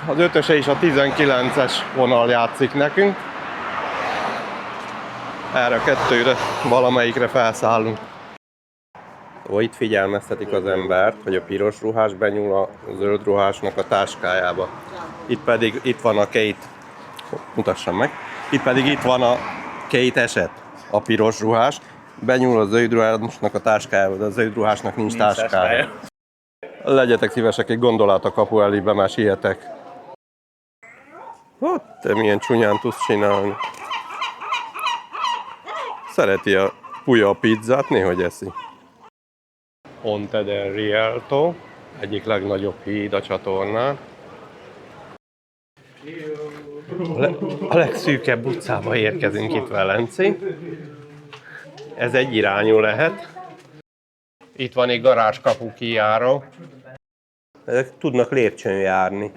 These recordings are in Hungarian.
Az 5-öse és a 19-es vonal játszik nekünk. Erre a kettőre valamelyikre felszállunk. Itt figyelmeztetik az embert, hogy a piros ruhás benyúl a zöld ruhásnak a táskájába. Itt van a Kate, mutassam meg. Itt van a Kate eset, a piros ruhás. Benyúl a zöld ruhásnak a táskájába, de a zöld ruhásnak nincs táskája. Legyetek szívesek, egy gondolat a kapu elébe, már sietek. Te milyen csúnyán tudsz csinálni. Szereti a puja a pizzát, néhogy eszi. Ponte del Rialto, egyik legnagyobb híd a csatornán. A legszűkebb utcába érkezünk itt Velencén. Ez egy irányú lehet. Itt van egy garázskapu kijáró. Ezek tudnak lépcsőn járni.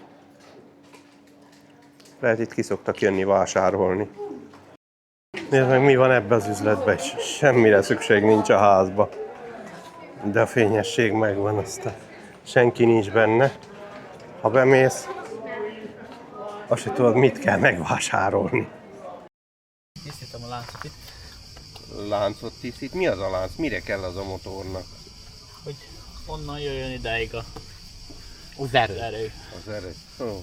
Lehet itt ki szoktak jönni vásárolni. Nézd meg, mi van ebben az üzletben, semmire szükség nincs a házba. De a fényesség megvan, aztán senki nincs benne. Ha bemész, azt se tudod, mit kell megvásárolni. Tisztítom a láncot itt. Láncot tisztít? Mi az a lánc? Mire kell az a motornak? Hogy onnan jöjjön ideig Az erő. erő. Az erő. Oh.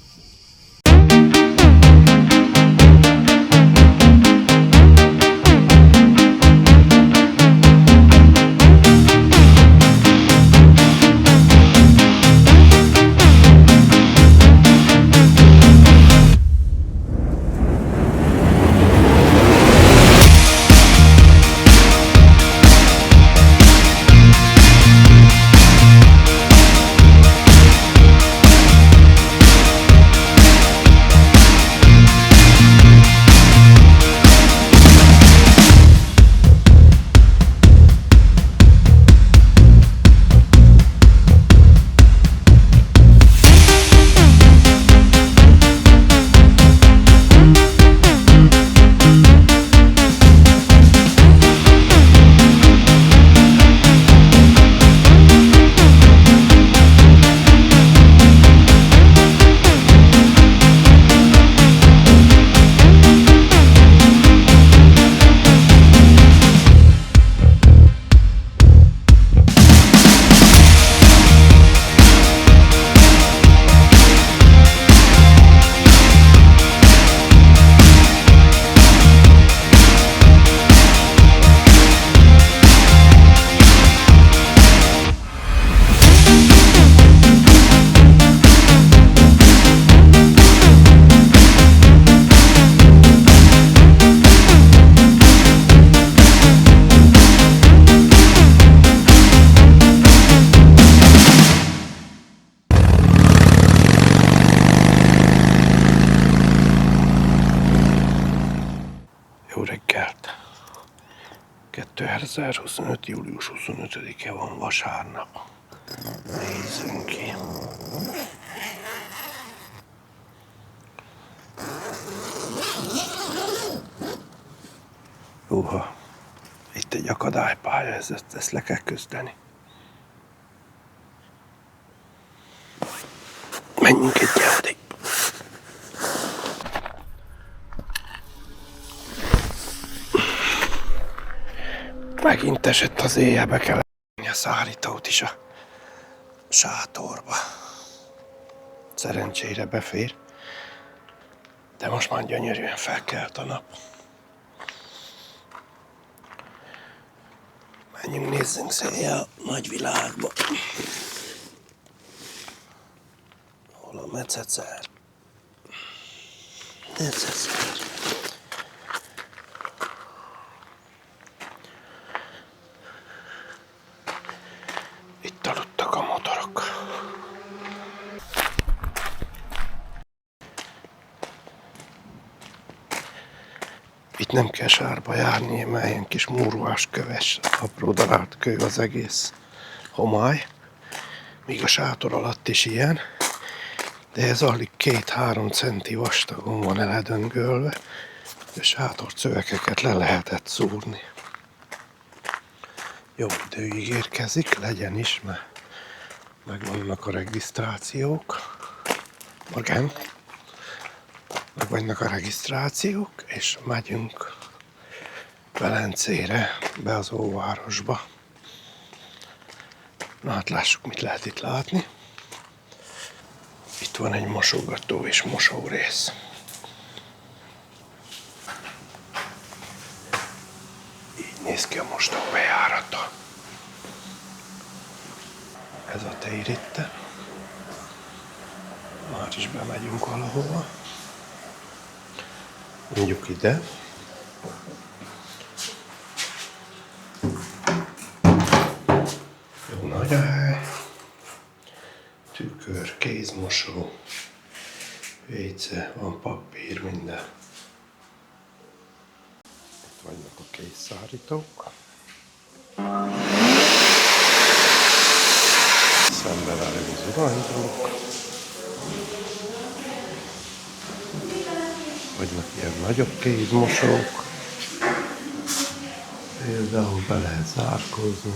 Jó reggelt! 2025. július 25-e van, vasárnap. Nézzünk ki. Itt egy akadálypálya, ezt le kell küzdeni. Menjünk egyet addig. Megint esett az éjjel, be kell a szállítót is a sátorba. Szerencsére befér, de most már gyönyörűen felkelt a nap. Menjünk, nézzünk széjjel a nagyvilágba. Hol a mececer? Mececer. Itt aludtak a motorok. Itt nem kell sárba járni, mert ilyen kis múruás köves, apró darált kő az egész homály. Míg a sátor alatt is ilyen. De ez alig 2-3 centi vastagon van eledöngölve. A sátorcövekeket le lehetett szúrni. Jó idő ígérkezik, legyen is, mert megvannak a regisztrációk. Morgan. Meg vannak a regisztrációk, és megyünk Velencére, be az óvárosba. Na hát lássuk, mit lehet itt látni. Itt van egy mosogató és mosórész. Így néz ki a mosdók bejárata. Ez a tér itt. Már is bemegyünk valahova. Mondjuk ide. Jó nagy a hely. Tükör, kézmosó, vécé, van papír, minden. Itt vannak a kézszárítók. Szembe velük zuhanyzók. Vannak ilyen nagyobb kézmosók. Például be lehet zárkózni.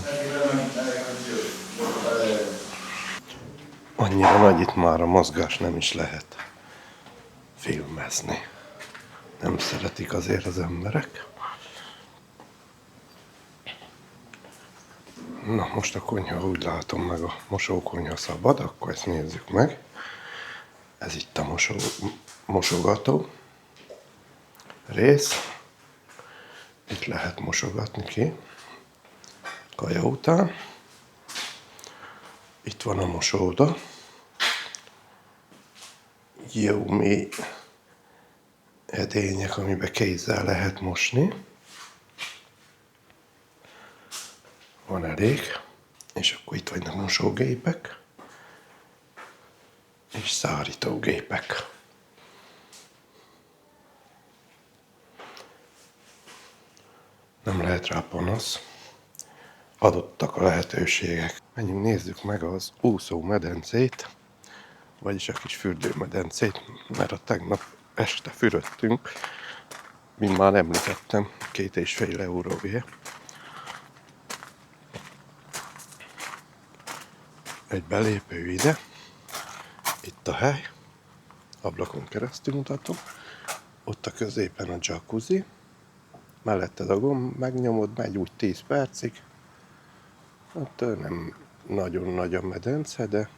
Annyira nagy itt már a mozgás, nem is lehet filmezni. Nem szeretik azért az emberek. Na most a konyha, úgy látom, meg a mosókonyha szabad, akkor ezt nézzük meg. Ez itt a mosogató rész. Itt lehet mosogatni ki kaja után. Itt van a mosóda. Jó mély edények, amiben kézzel lehet mosni. Van elég. És akkor itt vannak mosógépek. És szárítógépek. Nem lehet rá panasz. Adottak a lehetőségek. Menjünk, nézzük meg az úszómedencét, vagyis a kis fürdőmedencét, mert a tegnap este fürödtünk, mint már említettem, 2,5 euróért. Egy belépő ide, itt a hely, ablakon keresztül mutatom, ott a középen a jacuzzi, mellette a gomb, megnyomod, megy úgy 10 percig. Hát nem nagyon nagy a medence, de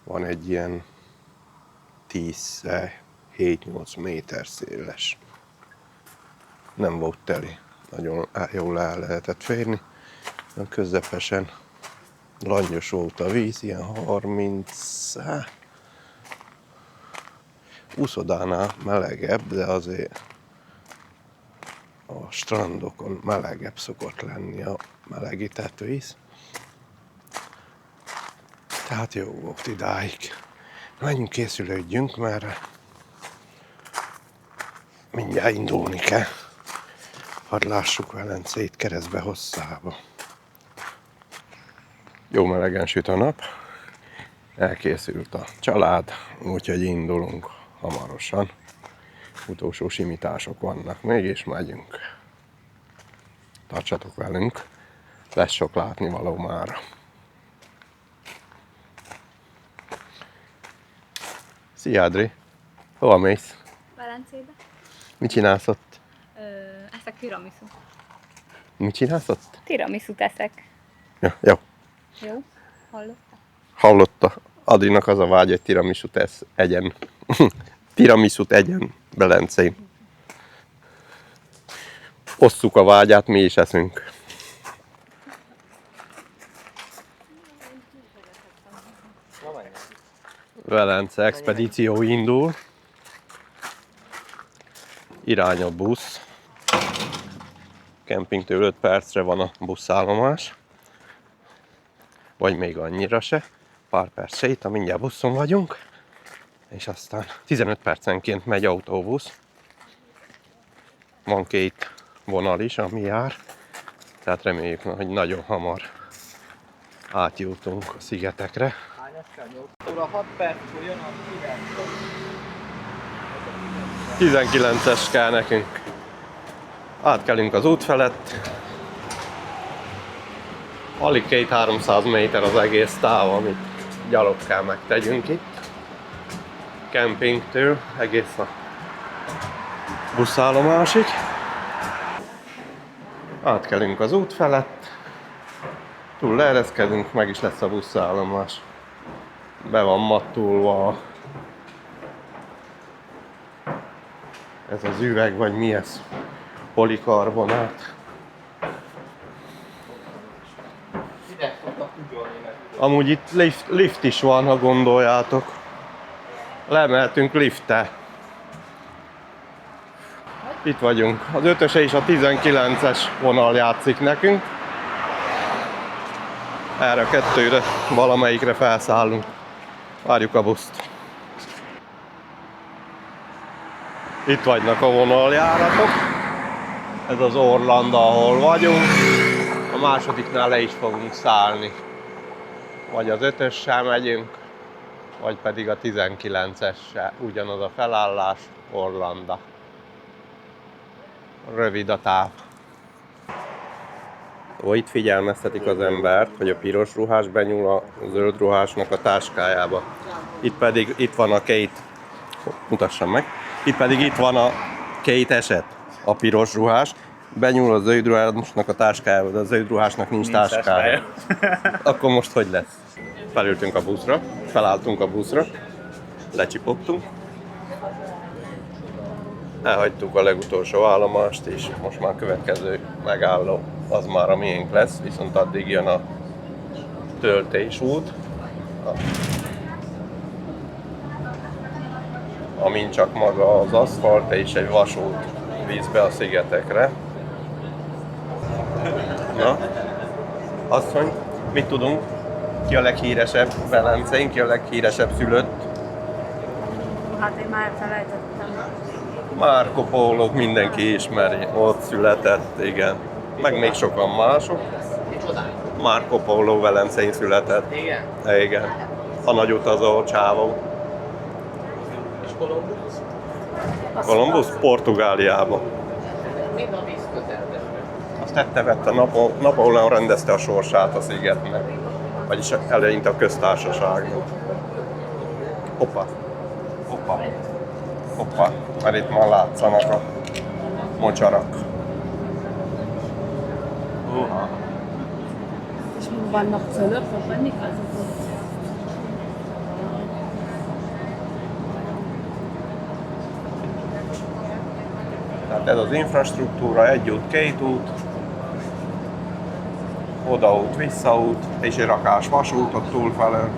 van egy ilyen 10-7-8 méter széles. Nem volt teli, nagyon jól el lehetett férni. Közepesen langyos volt a víz, ilyen 30... úszodánál melegebb, de azért a strandokon melegebb szokott lenni a melegített víz. Tehát jó volt idáig. Menjünk, készülődjünk, mert mindjárt indulni kell. Hadd lássuk Velencét keresztbe hosszába. Jó melegen süt a nap. Elkészült a család, úgyhogy indulunk hamarosan. Utolsó simítások vannak még, és megyünk. Tartsatok velünk, lesz sok látnivaló mára. Szia, Adri! Hova mész? Velencébe. Mit csinálsz ott? Eszek tiramisu. Mit csinálsz ott? Tiramisut eszek. Ja, jó. Jó? Hallottad? Hallotta. Adrinak az a vágy, hogy tiramisut egyen. Tiramisut egyen Velencén. Osszuk a vágyát, mi is eszünk. Velence expedíció indul. Irány a busz. Kempingtől 5 percre van a buszállomás. Vagy még annyira se. Pár perc séta, mindjárt buszon vagyunk. És aztán 15 percenként megy autóbusz. Van 2 vonal is, ami jár. Tehát reméljük, hogy nagyon hamar átjutunk a szigetekre. 6 perc, hogy jön a 19-es kell nekünk. Átkelünk az út felett. Alig 200-300 méter az egész táv, amit gyalog kell megtegyünk itt. kempingtől egész a buszállomásig. Átkelünk az út felett, túl leereszkedünk, meg is lesz a buszállomás. Be van mattulva ez az üveg, vagy mi ez? Polikarbonát. Ide szoktak ugolni meg. Amúgy itt lift is van, ha gondoljátok. Lemehetünk lifttel. Itt vagyunk. Az 5-ös és a 19-es vonal játszik nekünk. Erre a kettőre, valamelyikre felszállunk. Várjuk a buszt. Itt vagynak a vonaljáratok. Ez az Orlando, ahol vagyunk. A másodiknál le is fogunk szállni. Vagy az 5-össel megyünk, vagy pedig a 19-essel. Ugyanaz a felállás, Orlando. Rövid a táv. Itt figyelmeztetik az embert, hogy a piros ruhás benyúl a zöld ruhásnak a táskájába. Itt van a két, mutassam meg, itt van a két eset. A piros ruhás benyúl a zöld ruhásnak a táskájába, de a zöld ruhásnak nincs táskája. Akkor most hogy lesz? Felültünk a buszra, felálltunk a buszra, lecsipogtunk. Elhagytuk a legutolsó állomást, és most már a következő megálló az már a miénk lesz, viszont addig jön a töltésút, amin csak maga az aszfalt és egy vasút víz be a szigetekre. Na, asszony, mit tudunk? Ki a leghíresebb Velencén, ki a leghíresebb szülött? Hát én már felejtettem. Marco Polo mindenki ismeri, ott született, igen. Meg még sokan mások. Marco Polo Velencén született. Igen? Igen. A nagy utazó csávó. És Kolumbusz? Kolumbusz Portugáliába. Mind a vízközelben. Azt tette-vett a Napóleon rendezte a sorsát a szigetnek. Vagyis eleinte a köztársaságnak. Hoppa. Hoppa. Hoppa. Mert itt már látszanak a mocsarak. És vannak fölött, vagy mik azok? Tehát ez az infrastruktúra, egy út, két út, odaút, visszaút, és egy rakás vasútot túlfelől.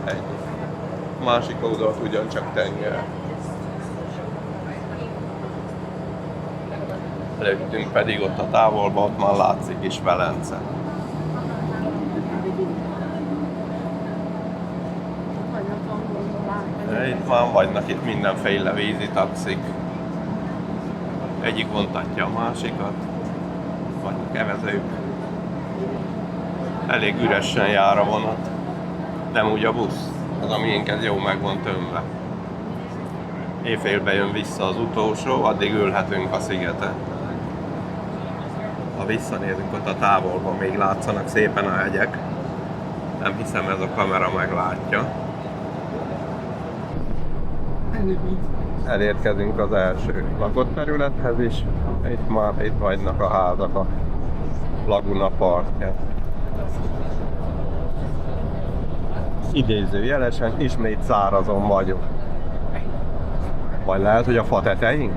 Egy másik oldalt ugyancsak tenger. Előttünk pedig ott a távolban, ott már látszik is Velence. Itt már vannak mindenféle vízi taxik. Egyik vontatja a másikat, vannak evezők. Elég üresen jár a vonat. Nem úgy a busz, az a miénk ez jó meg van tömve. Éjfélbe jön vissza az utolsó, addig ülhetünk a szigeten. Ha visszanézünk ott a távolban, még látszanak szépen a hegyek. Nem hiszem ez a kamera meglátja. Elérkezünk az első lakott területhez is. Itt vagynak a házak a Laguna partján. Idézőjelesen ismét szárazon vagyunk. Vagy lehet, hogy a fa tetején?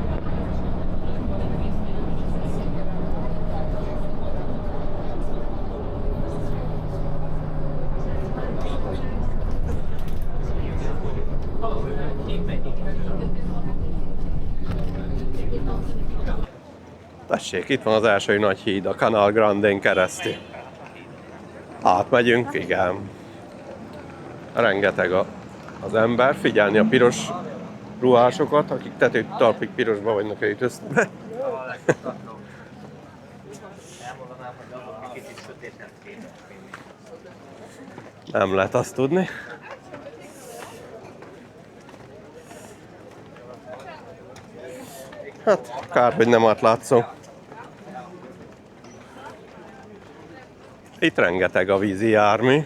Tessék, itt van az első nagy híd, a Canal Grande-n keresztül. Átmegyünk, igen. Rengeteg az ember, figyelni a piros ruhásokat, akik tetőt talpig pirosba vagynak öltözve. Nem lehet azt tudni. Hát, kár, hogy nem átlátszó. Itt rengeteg a vízi jármű.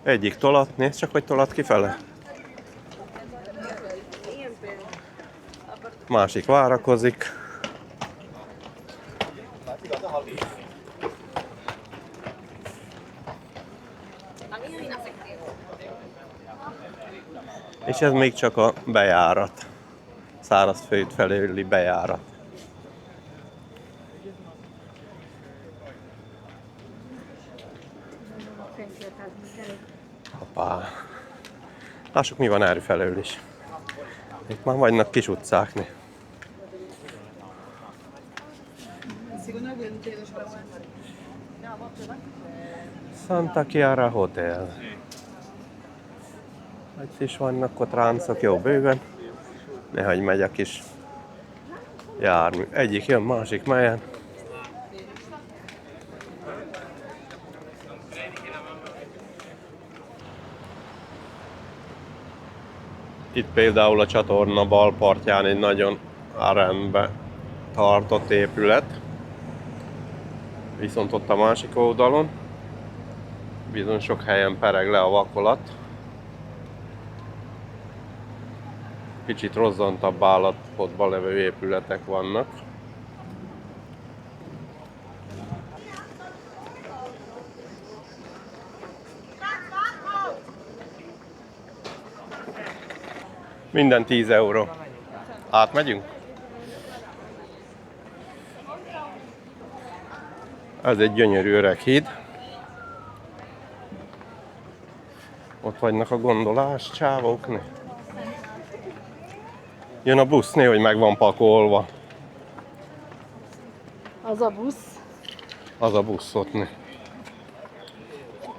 Egyik tolat, nézd csak, hogy tolat kifele. Másik várakozik. És ez még csak a bejárat. Szárazföld felőli bejárat. Hoppá. Lássuk, mi van erre felől is. Itt már vannak kis utcákni. Santa Chiara Hotel. Itt is vannak ott ráncok, jó bőven. Nehogy megy a kis jármű. Egyik jön, másik melyen. Itt például a csatorna bal partján egy nagyon rendbe tartott épület. Viszont ott a másik oldalon bizony sok helyen pereg le a vakolat. Kicsit rozzantabb állapotban levő épületek vannak. Minden 10 euró. Átmegyünk? Ez egy gyönyörű öreg híd. Ott vannak a gondolás csávókni. Jön a busz, hogy meg van pakolva. Az a busz. Az a busz ott.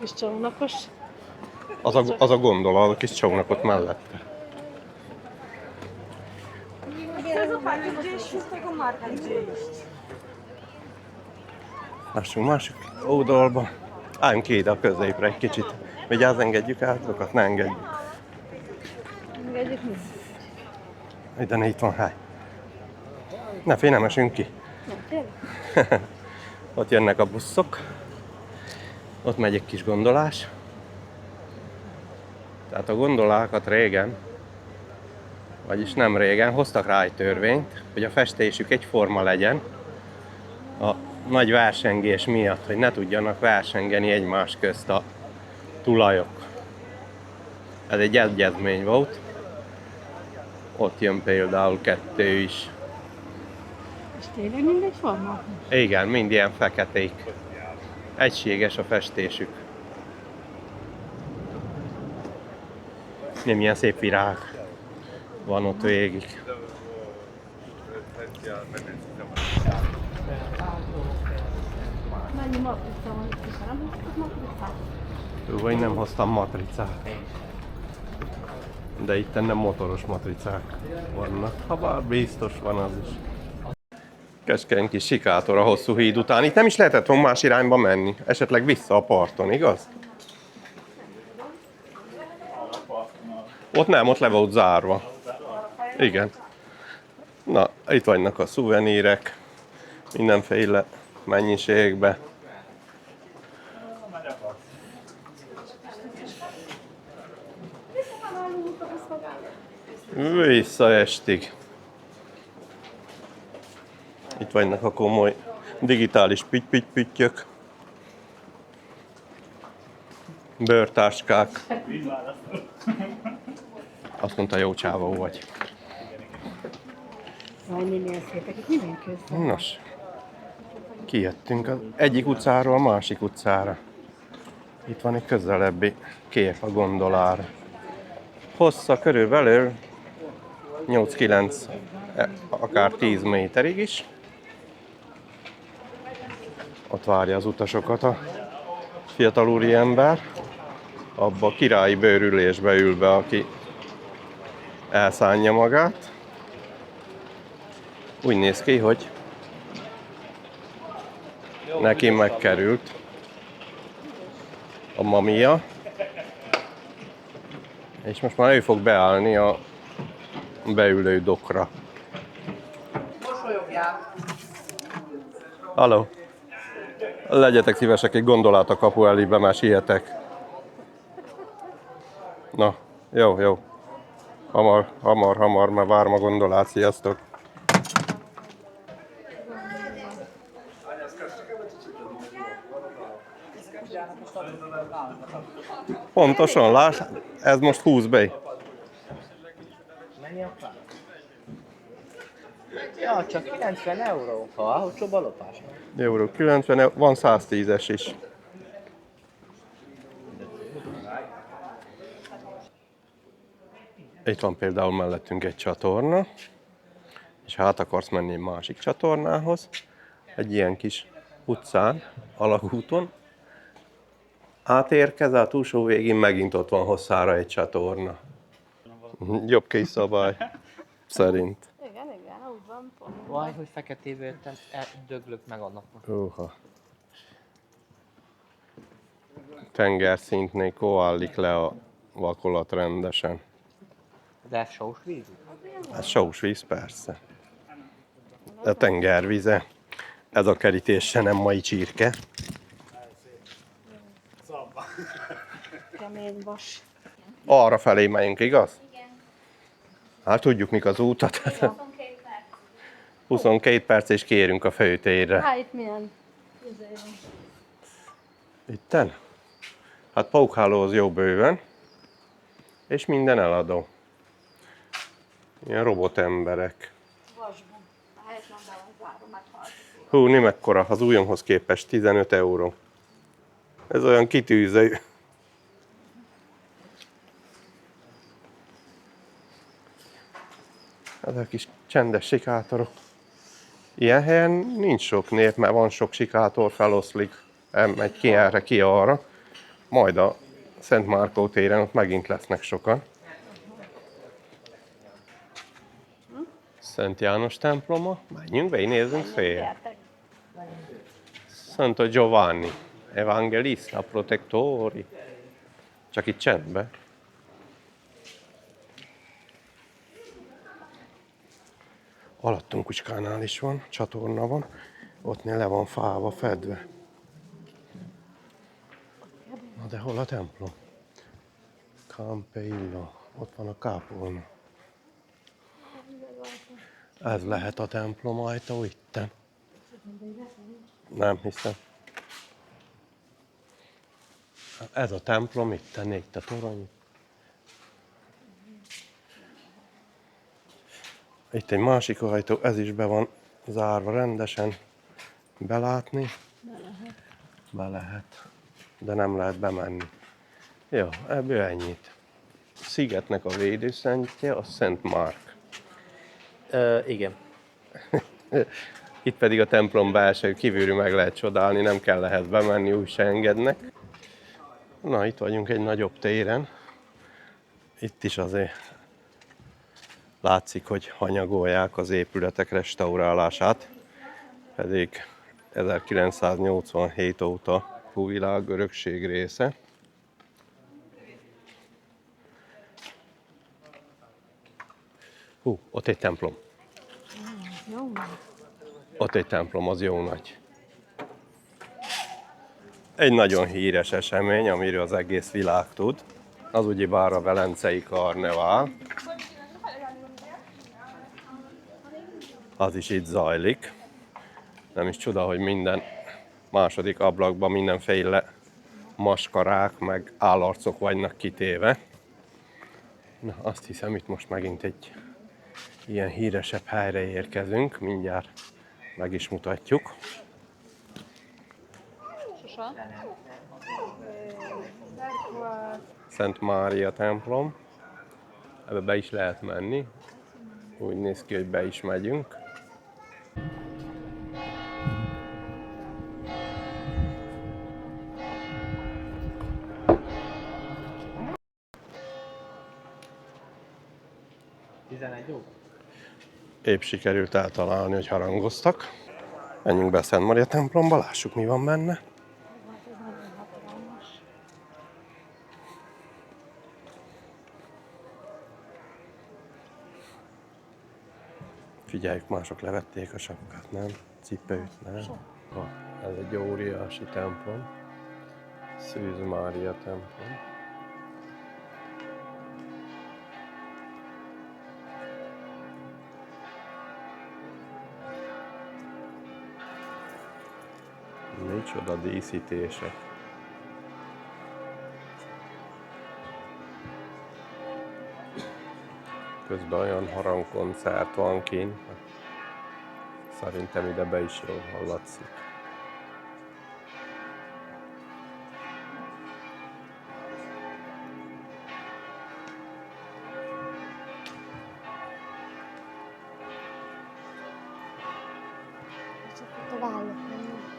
Kis csónakos. Az a gondola, a kis csónakot mellette. Lássunk másik oldalba. Álljunk ki ide a középre egy kicsit. Vigyázz, engedjük át, azokat ne engedjük. Engedjük mi? Ide ne, itt van hely. Ne félj, nem esünk ki. Ott jönnek a buszok. Ott megy egy kis gondolás. Tehát a gondolákat régen, vagyis nem régen, hoztak rá egy törvényt, hogy a festésük egyforma legyen a nagy versengés miatt, hogy ne tudjanak versengeni egymás közt a tulajok. Ez egy egyezmény volt. Ott jön például 2 is. És tényleg mindegy forma? Igen, mind ilyen feketék. Egységes a festésük. Nem ilyen szép virág van ott végig. Mennyi matrica van itt is? Nem hoztuk matricát? Vagy nem hoztam matricát. De itt nem motoros matricák vannak. Habár biztos van az is. Keskeny kis sikátor a hosszú híd után. Itt nem is lehetett volna más irányba menni. Esetleg vissza a parton, igaz? Ott nem, ott le volt zárva. Igen. Na, itt vannak a szuvenírek. Mindenféle mennyiségben. Visszaestig. Itt vannak a komoly digitális pittyök. Bőrtáskák. Azt mondta, jó csávó vagy. Vaj, milyen szépek, itt minden közben. Nos, kijöttünk az egyik utcáról a másik utcára. Itt van egy közelebbi kép a gondolára. Hossza körülbelül 8-9, akár 10 méterig is. Ott várja az utasokat a fiatal úriember. Abba a királyi bőrülésbe ül be, aki elszánja magát. Úgy néz ki, hogy neki megkerült a mamia. És most már ő fog beállni a beülő dokra. Halló! Legyetek szívesek, egy gondolát a kapu elébe, már sietek. Na, jó. Hamar, mert vár ma gondolát. Sziasztok! Pontosan, láss, ez most 20 be. Mennyi a fán? Ja, csak 90 euró. Ha olcsóbb a lopás. Euró 90, van 110-es is. Itt van például mellettünk egy csatorna, és ha át akarsz menni egy másik csatornához, egy ilyen kis utcán, alagúton, átérkezel, a túlsó végén megint ott van hosszára egy csatorna. Jobb kis szabály, szerint. Igen, úgy van. Pont. Vaj, hogy feketéből jöttem, döglök meg annak. Uha. Tengerszintnél koallik le a vakolat rendesen. De ez sós víz? Ez sós víz, persze. A tengervize. Ez a kerítés se nem mai csirke. Kemény vas. Arra felé megyünk, igaz? Igen. Hát tudjuk, mik az útat. 22 perc. 22 perc és kérünk a főtérre. Hát itt milyen? Itten? Hát pókhálóhoz jó bőven. És minden eladó. Ilyen robotemberek. Vasban. A helyet nem be van zárva, meghalt. Hú, nem ekkora, az újomhoz képest 15 euró. Ez olyan kitűző. Ezek kis csendes sikátorok. Ilyen helyen nincs sok nép, mert van sok sikátor, feloszlik, elmegy ki erre, ki arra. Majd a Szent Márkó téren ott megint lesznek sokan. Szent János temploma. Menjünk be, nézzünk fél. Gyertek. Santo Giovanni, Evangelista Protectori. Csak itt csendben. Alattunk Kucskánál is van, csatorna van. Ottnél le van fáva fedve. Na de hol a templom? Campeillo. Ott van a kápolna. Ez lehet a templom ajtó itten. Nem hiszem. Ez a templom itten, itt a torony. Itt egy másik ajtó, ez is be van zárva rendesen. Belátni? Be lehet. De nem lehet bemenni. Jó, ebből ennyit. Szigetnek a védőszentje a Szent Márk. Igen. Itt pedig a templom belső, kívülről meg lehet csodálni, nem kell ehhez bemenni, úgy se engednek. Na, itt vagyunk egy nagyobb téren. Itt is azért látszik, hogy hanyagolják az épületek restaurálását. Pedig 1987 óta világörökség része. Hú, ott egy templom. Jó. Ott egy templom, az jó nagy. Egy nagyon híres esemény, amiről az egész világ tud. Az ugyebár a Velencei Karnevál. Az is itt zajlik. Nem is csoda, hogy minden második ablakban mindenféle maskarák, meg állarcok vannak kitéve. Na, azt hiszem, itt most megint egy ilyen híresebb helyre érkezünk. Mindjárt meg is mutatjuk. Sosa. Szent Mária templom. Ebbe be is lehet menni. Úgy néz ki, hogy be is megyünk. Épp sikerült eltalálni, hogy harangoztak. Menjünk be a Szent Mária templomba, lássuk, mi van benne. Figyeljük, mások levették a sapkát, nem? Cipőt, nem? Ha, ez egy óriási templom. Szűz Mária templom. Micsoda díszítések. Közben olyan harangkoncert van kint. Szerintem ide be is jól hallatszik. Csak ott a vállok vannak.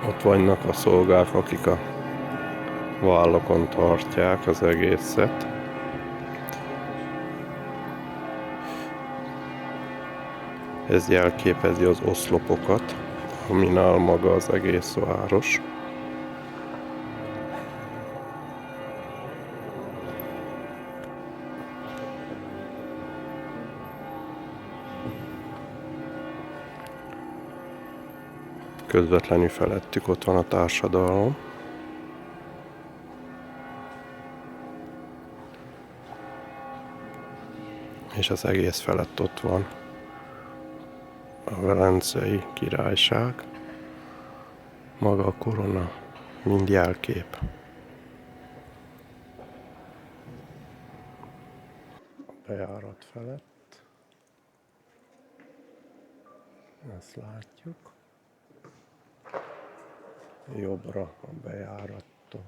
Ott vannak a szolgák, akik a vállakon tartják az egészet. Ez jelképezi az oszlopokat, amin áll maga az egész város. Közvetlenül felettük ott van a társadalom. És az egész felett ott van a Velencei Királyság, maga a korona, mind jelkép. A bejárat felett, ezt látjuk. Jobbra a bejárattól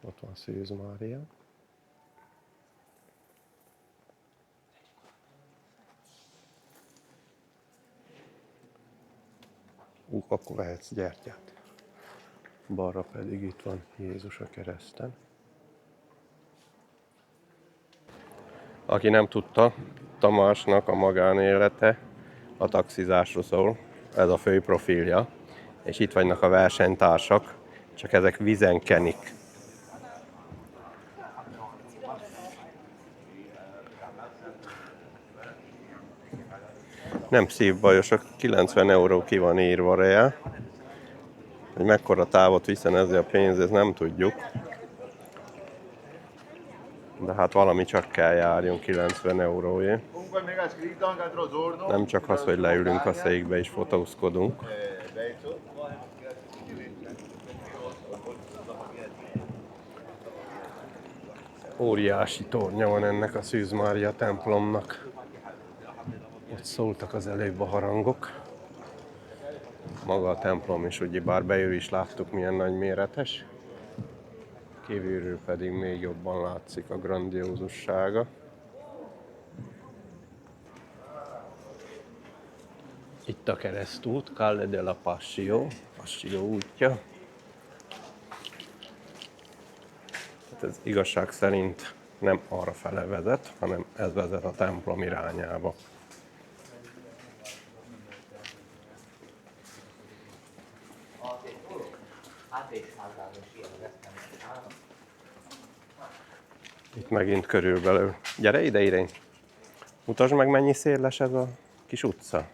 ott van Szűz Mária. Akkor vehetsz gyertyát. Balra pedig itt van Jézus a kereszten. Aki nem tudta, Tamásnak a magánélete a taxizásról szól. Ez a fő profilja. És itt vannak a versenytársak, csak ezek vízen kenik. Nem szívbajosok, 90 euró ki van írva rá. Hogy mekkora távot viszen ezzel a pénz, ez nem tudjuk. De hát valami csak kell járjon 90 euróért. Nem csak az, hogy leülünk a székbe és fotózkodunk. Óriási tornya van ennek a Szűz Mária templomnak. Ott szóltak az előbb a harangok. Maga a templom is, ugyebár belül is láttuk, milyen nagyméretes. Kívülről pedig még jobban látszik a grandiózussága. Itt a keresztút, Calle della Passio, Passio útja. Hát ez igazság szerint nem arra fele vezet, hanem ez vezet a templom irányába. Itt megint körülbelül. Gyere ide, Irény! Mutasd meg, mennyi széles ez a kis utca.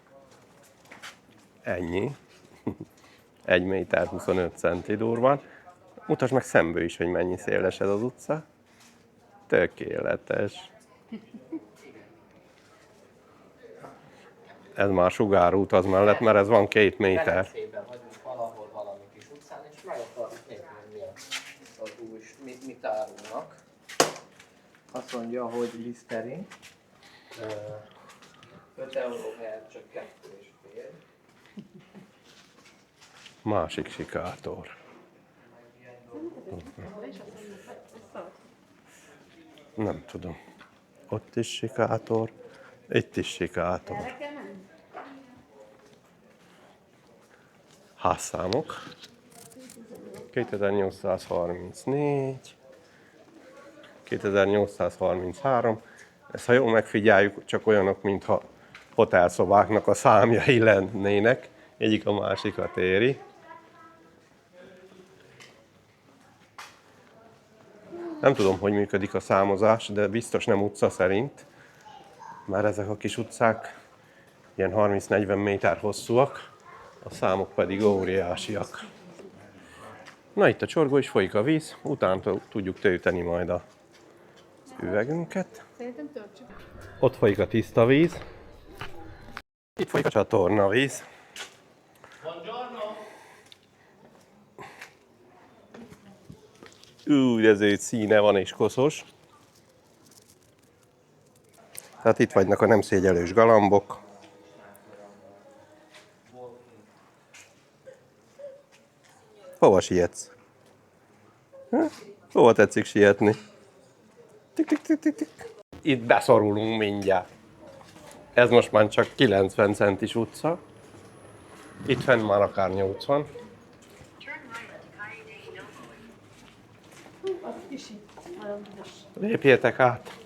Ennyi. 1 méter 25 centi durván. Mutasd meg szemből is, hogy mennyi széles ez az utca. Tökéletes. Ez már sugárút az mellett, mert ez van 2 méter. Velencében vagyunk valahol valami kis utcán, és meg akarjuk nézni, hogy mit árulnak. Azt mondja, hogy Listerine 5 euró helyett csak 2,5. Másik sikátor. Nem tudom. Ott is sikátor, itt is sikátor. Házszámok. 2834, 2833. Ezt ha jól megfigyeljük, csak olyanok, mintha hotelszobáknak a számjai lennének. Egyik a másikat éri. Nem tudom, hogy működik a számozás, de biztos nem utca szerint, mert ezek a kis utcák ilyen 30-40 méter hosszúak, a számok pedig óriásiak. Na itt a csorgó is folyik a víz, utána tudjuk tölteni majd az üvegünket. Szerintem töltsük. Ott folyik a tiszta víz. Itt folyik a csatornavíz. De zöld színe van és koszos. Tehát itt vagynak a nem szégyellős galambok. Hova sietsz? Hova tetszik sietni? Tik, tik, tik, tik, tik. Itt beszorulunk mindjárt. Ez most már csak 90 centis utca. Itt fenn már akár 80. Lépjétek át.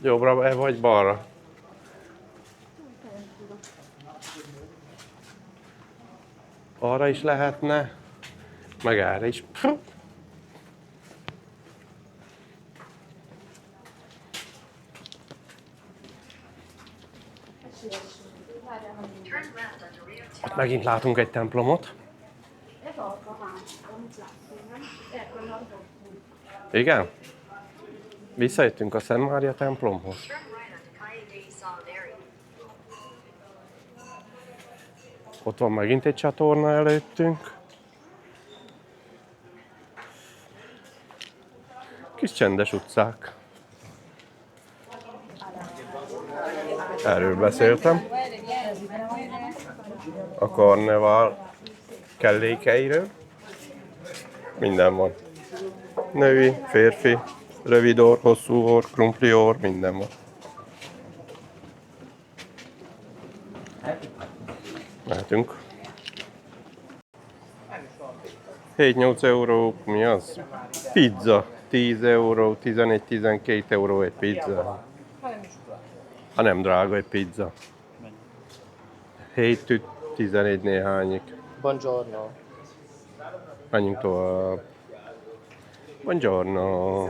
Jobbra vagy balra? Arra is lehetne, meg erre is. Megint látunk egy templomot. Igen? Visszajöttünk a Szent Mária templomhoz. Ott van megint egy csatorna előttünk. Kis csendes utcák. Erről beszéltem. A karnevál kellékeiről. Minden van. Női, férfi, rövid orr, hosszú orr, krumpli orr, minden van. Mehetünk. 7-8 euró, mi az? Pizza. 10 euró, 11-12 euró egy pizza. Ha nem drága egy pizza. 7-11 néhányig. Buongiorno. Menjünk tovább. Buongiorno.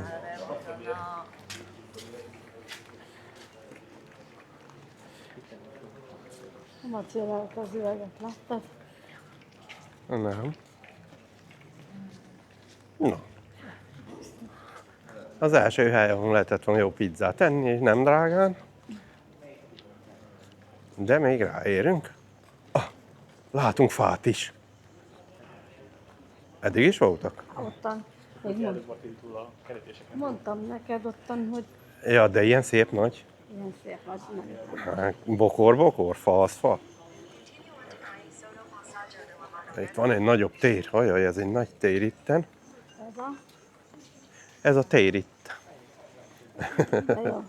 Macérálok az üveget, láttad? Nem. No. Az első hely, ahol lehetett volna jó pizzát tenni, és nem drágán. De még ráérünk. Látunk fát is. Eddig is voltak? Ottan. Mondtam neked ottan, hogy Ja, de ilyen szép nagy. ilyen szép az nem. Hát, bokor, fa az fa. De itt van egy nagyobb tér. Ajaj, ez egy nagy tér itten. Ez a? Ez a tér itt. De jó.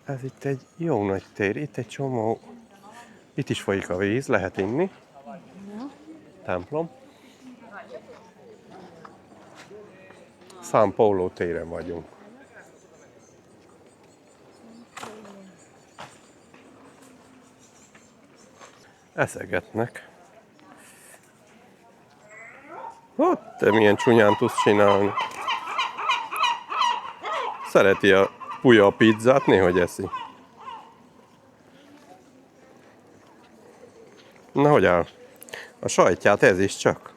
Ez itt egy jó nagy tér. Itt egy csomó... Itt is folyik a víz, lehet inni. Templom. San Paulo téren vagyunk. Eszegetnek. Ott te milyen csúnyán tudsz csinálni. Szereti a puja a pizzát, néhogy eszi. Na, hogy áll? A sajtját ez is csak.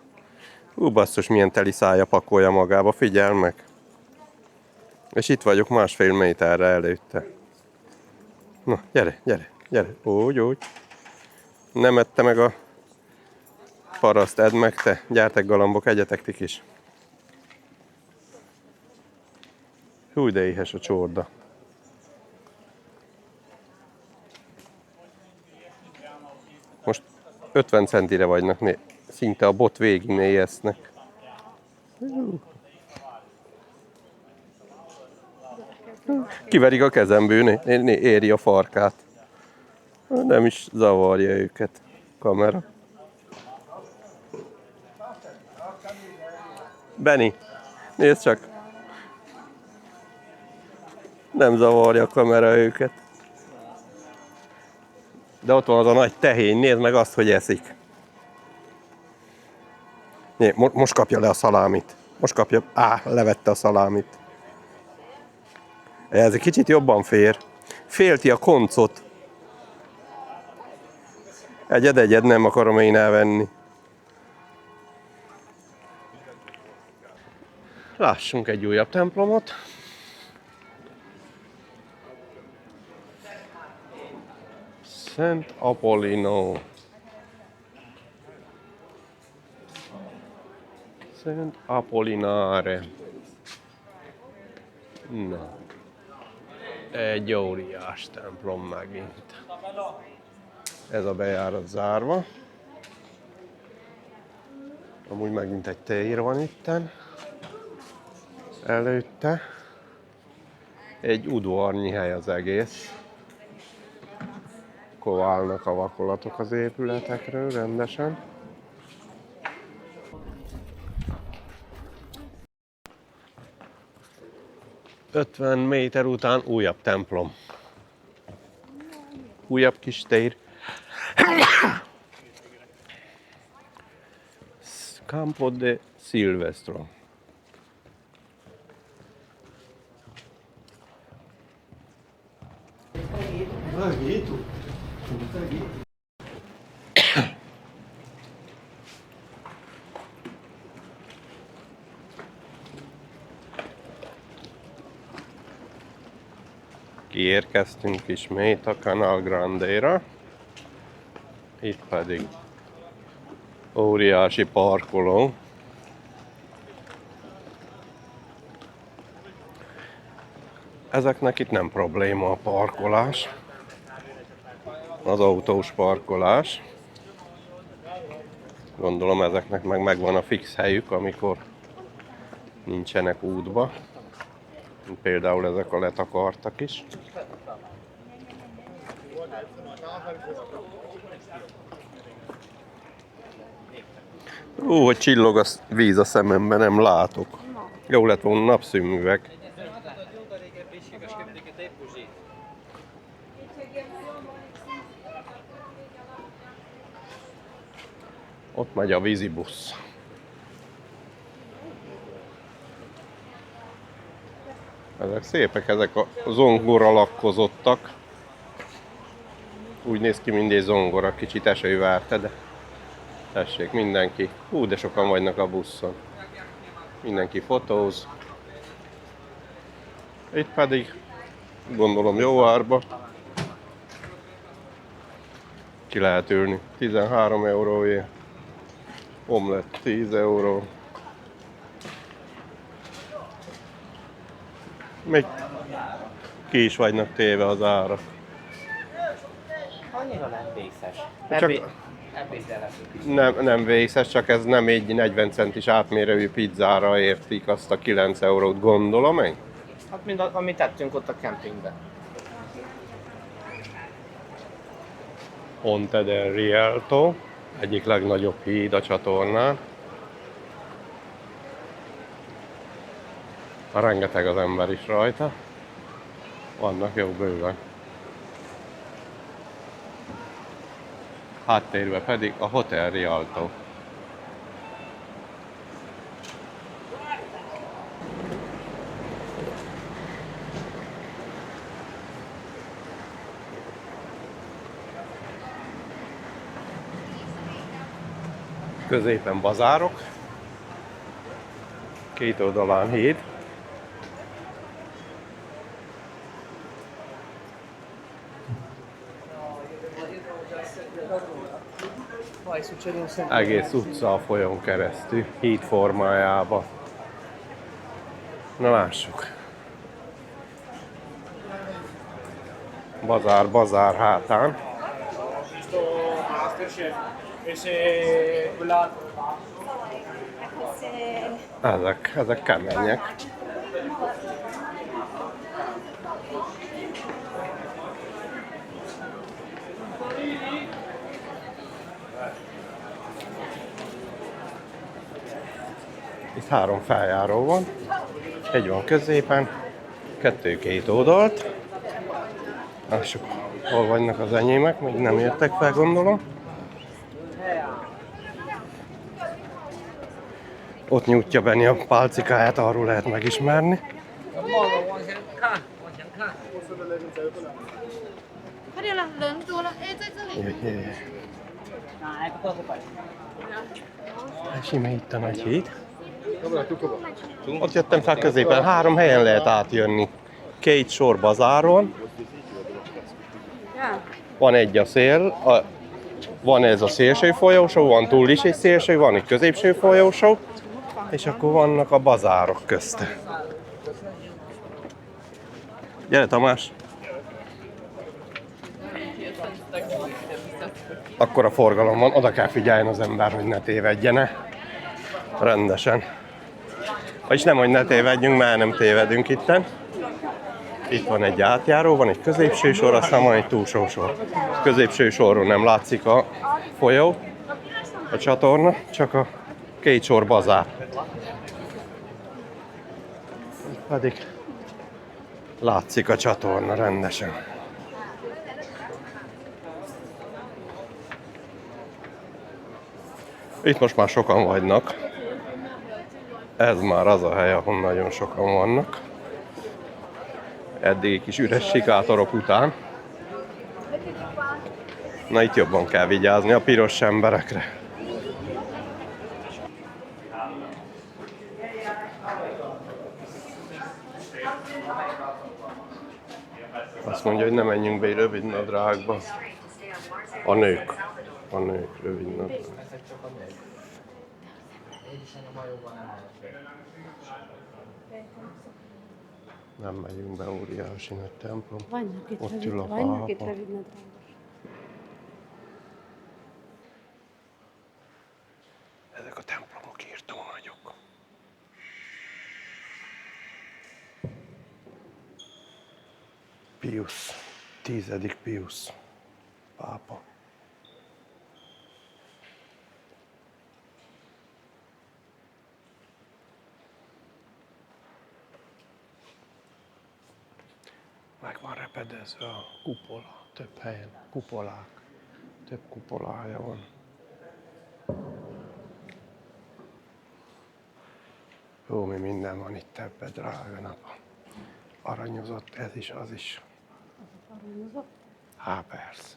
Basszus, milyen teli szája pakolja magába, figyelj meg. És itt vagyok 1,5 méterre előtte. Na, gyere. Úgy. Nem ette meg a paraszt, edd meg te. Gyertek galambok, egyetek tik is. Hú, de éhes a csorda. Most 50 centire vagynak, szinte a bot végig esznek. Kiverik a kezemből, éri a farkát. Nem is zavarja őket kamera. Benny, nézd csak! Nem zavarja a kamera őket. De ott van az a nagy tehény, nézd meg azt, hogy eszik. Most kapja le a szalámit. Levette a szalámit. Ez egy kicsit jobban fér. Félti a koncot. Egyed nem akarom én elvenni. Lássunk egy újabb templomot. Szent Apollino. Szent Apollinare. Na. Egy óriás templom megint. Ez a bejárat zárva. Amúgy megint egy tér van itten. Előtte. Egy udvarnyi hely az egész. Akkor válnak a vakolatok az épületekről rendesen. ...50 méter után újabb templom. Újabb kis tér. Campo de Silvestro. Kiérkeztünk ismét a Canal Grande-ra. Itt pedig óriási parkoló. Ezeknek itt nem probléma a parkolás. Az autós parkolás. Gondolom ezeknek meg megvan a fix helyük, amikor nincsenek útba. Például ezek a letakartak is. Ó, hogy csillog a víz a szememben, nem látok. Jó lett volna napszűmüveg. Ott megy a vízibusz. Ezek szépek, ezek a zongora lakkozottak. Úgy néz ki, mint egy zongora, kicsit eső várta, de tessék, mindenki. Hú, de sokan vagynak a buszon. Mindenki fotóz. Itt pedig, gondolom jó árba, ki lehet ülni. 13 euróért. Omlett 10 euró. Még ki is vagynak téve az árak. Annyira nem vészes. Nem vészes, csak ez nem egy 40 centis átmérőjű pizzára értik azt a 9 eurót, gondolom én? Hát mind amit tettünk ott a kempingben. Ponte del Rialto, egyik legnagyobb híd a csatornán. Rengeteg az ember is rajta. Vannak jó bőven. Háttérben pedig a Hotel Rialto. Középen bazárok. Két oldalán híd. Egész utca a folyón keresztül, híd formájába. Na lássuk. Bazár, bazár hátán. Ezek kemények. Itt 3 feljáró van, egy van középen, 2 két oldalt. Lássuk, hol vannak az enyémek, még nem értek fel, gondolom. Ott nyújtja Benni a pálcikáját, arról lehet megismerni. És íme itt a nagy híd. Ott jöttem fel középen, 3 helyen lehet átjönni. 2 sor bazáron, Ja. van egy a szél, van ez a szélső folyósó, van túl is egy szélső, van egy középső folyósó, és akkor vannak a bazárok közte. Gyere Tamás! Akkora forgalom van, oda kell figyeljen az ember, hogy ne tévedjene. Rendesen. Vagyis nem, hogy ne tévedjünk, mert nem tévedünk itten. Itt van egy átjáró, van egy középső sor, aztán van egy túlsó sor. A középső sorról nem látszik a folyó, a csatorna, csak a 2 sor bazár. Pedig látszik a csatorna rendesen. Itt most már sokan vagynak. Ez már az a hely, ahol nagyon sokan vannak. Eddigi kis üres sikátorok után. Na itt jobban kell vigyázni a piros emberekre. Azt mondja, hogy ne menjünk be rövid nadrágba. A nők rövid nadrág. Ezek csak a nők. Úgyis a hajóban nem lehet. Nem megyünk be, óriási nagy templom. Vannak itt Ott rövid, ül a vannak itt pápa. rövid nadrágos. Ezek a templomok írtó nagyok. Pius, 10. Pius pápa. Meg van repedezve a kupola, több helyen, kupolák, több kupolája van. Jó, mi minden van itt ebbe, drága napa. Aranyozott ez is, az is. Aranyozott? Há, persze.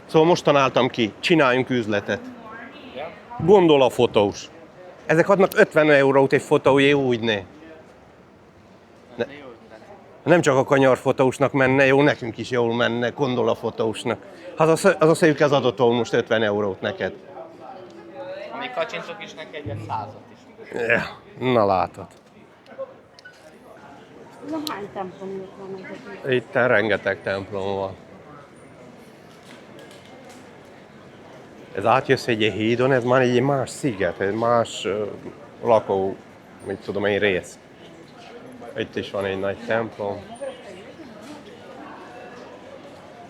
Szóval most találtam ki, csináljunk üzletet. Gondol a fotós. Ezek adnak 50 eurót egy fotójé, úgy ne. Nem csak a kanyarfotósnak menne, jó, nekünk is jól menne, gondol a fotósnak. Az a szőke az adott volna most 50 eurót neked. Még kacsintok is neked egy 100-at is. Ja, na látod. Ez a hány templom van ezek? Itt rengeteg templom van. Ez átjössz egy hídon, ez már egy más sziget, egy más lakó, mit tudom én, rész. Itt is van egy nagy templom.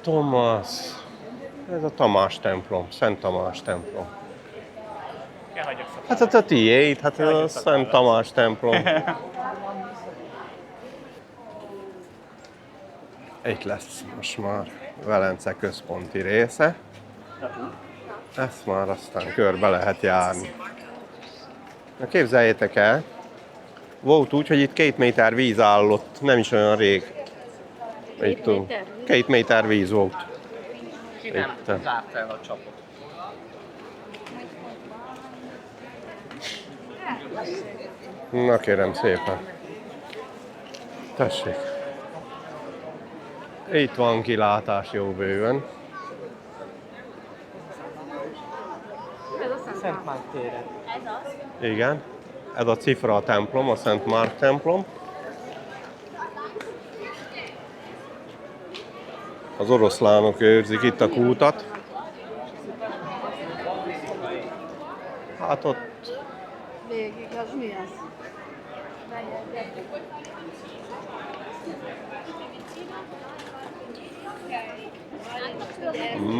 Thomas. Ez a Tamás templom, Szent Tamás templom. Hát a tiéd, hát ez a Szent Tamás templom. Itt lesz most már Velence központi része. Ezt már aztán körbe lehet járni. Na képzeljétek el, volt úgy, hogy itt 2 méter víz állott, nem is olyan rég. Itt, 2 méter víz volt. Ki nem Itt. zárta el a csapot. Na kérem szépen. Tessék. Itt van kilátás jó bőven. Szent Márk téren. Igen. Ez a Cifra templom, a Szent Márk templom. Az oroszlánok őrzik itt a kútat. Hát ott Végig, az mi az?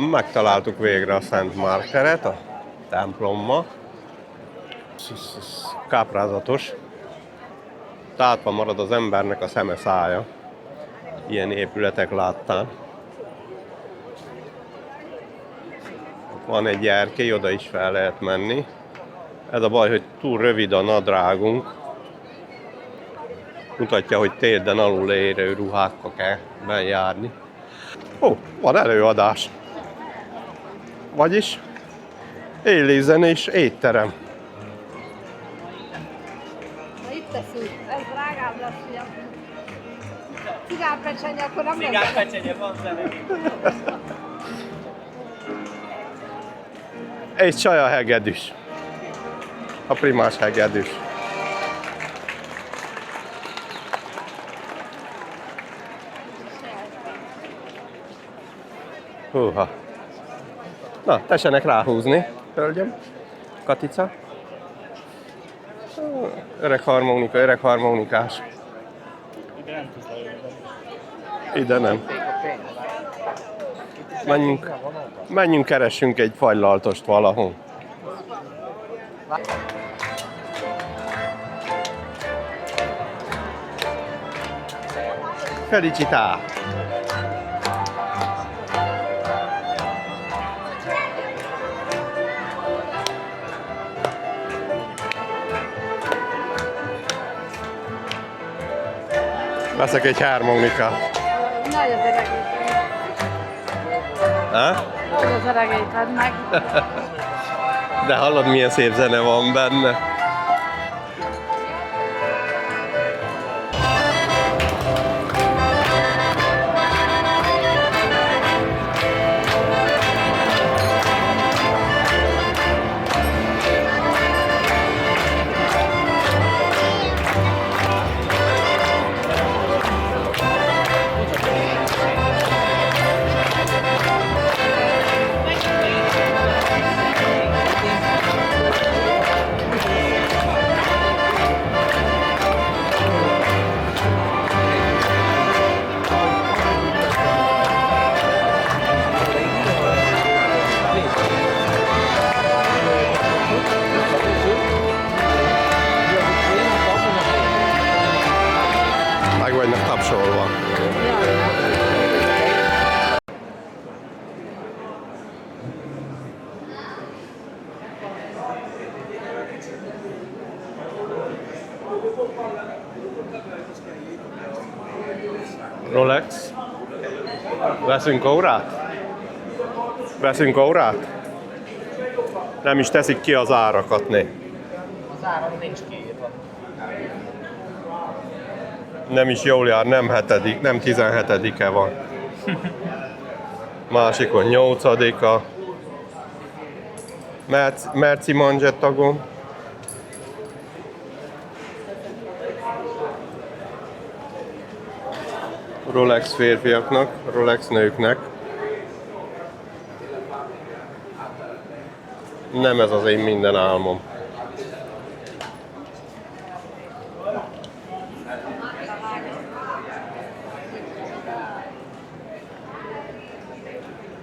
megtaláltuk végre a Szent Márk teret a templommal. Káprázatos. Tátva marad az embernek a szeme, szája. Ilyen épületek láttán. Van egy erkély, oda is fel lehet menni. Ez a baj, hogy túl rövid a nadrágunk. Mutatja, hogy térden alul érő ruhákkal kell bejárni. Ó, van előadás. Vagyis Élőzene és étterem. Na itt teszünk, ez drágább lesz, fiam. Cigárpecsenye, akkor nem lesz. Cigárpecsenye van zene. Egy csaja hegedűs. A primás hegedűs. Húha. Na, tessenek ráhúzni, hölgyem. Katica. Öreg harmonika, öreg harmonikás. Ide nem. Menjünk, keressünk egy fagylaltost valahol. Felicità! Veszek egy harmonikát. Nagy az öregéted. Ha? Nagy az öregéted meg. De hallod, milyen szép zene van benne? Meg vagynak tapsolva. Rolex. Veszünk órát? Veszünk órát? Nem is teszik ki az árakat, né? Az áram nincs kiírva. Nem is jól jár, nem 17-e van. Másikon 8-a. Merci Mangettagon. Rolex férfiaknak, Rolex nőknek. Nem ez az én minden álmom.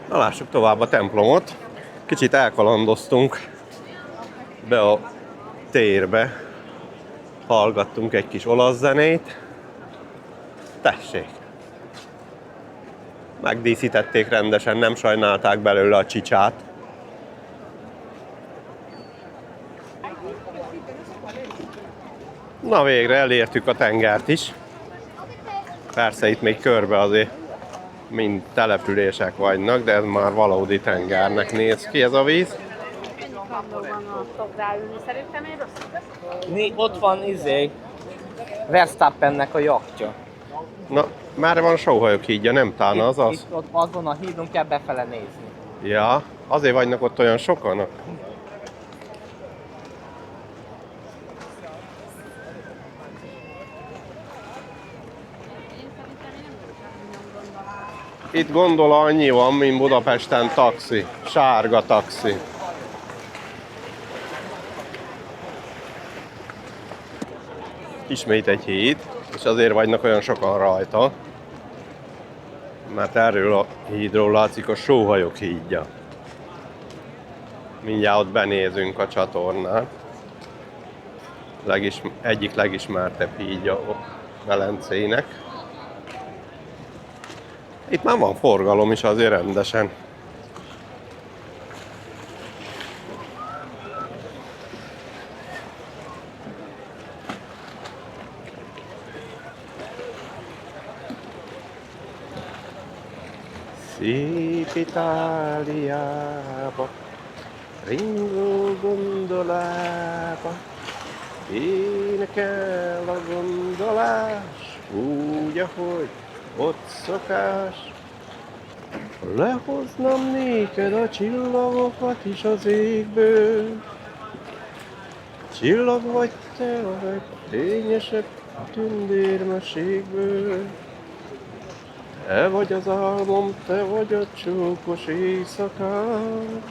Na, lássuk tovább a templomot. Kicsit elkalandoztunk be a térbe. Hallgattunk egy kis olasz zenét. Tessék! Megdíszítették rendesen, nem sajnálták belőle a csicsát. Na, végre elértük a tengert is. Persze itt még körbe azért mind települések vannak, de ez már valódi tengernek néz ki ez a víz. Ennyi kandóban tudok ráülni, szerintem én rossz. Ott van Verstappennek a jachtja. Na, már van sóhajok hídja, nem tána az az? Itt ott azon a hídon kell befele nézni. Ja, azért vagynak ott olyan sokan? Itt gondol annyi van, mint Budapesten taxi, sárga taxi. Ismét egy híd, és azért vagynak olyan sokan rajta, mert erről a hídról látszik a sóhajok hídja. Mindjárt ott benézünk a csatornán. Egyik legismertebb hídja a Velencének. Itt már van forgalom is azért rendesen. Szép Itáliába. Ringó gondolába, énekel a gondolás, úgy, ahogy ott szokás. Lehoznam néked a csillagokat is az égből. Csillag vagy te a legfényesebb tündérmesékből. Te vagy az álmom, te vagy a csókos éjszakám.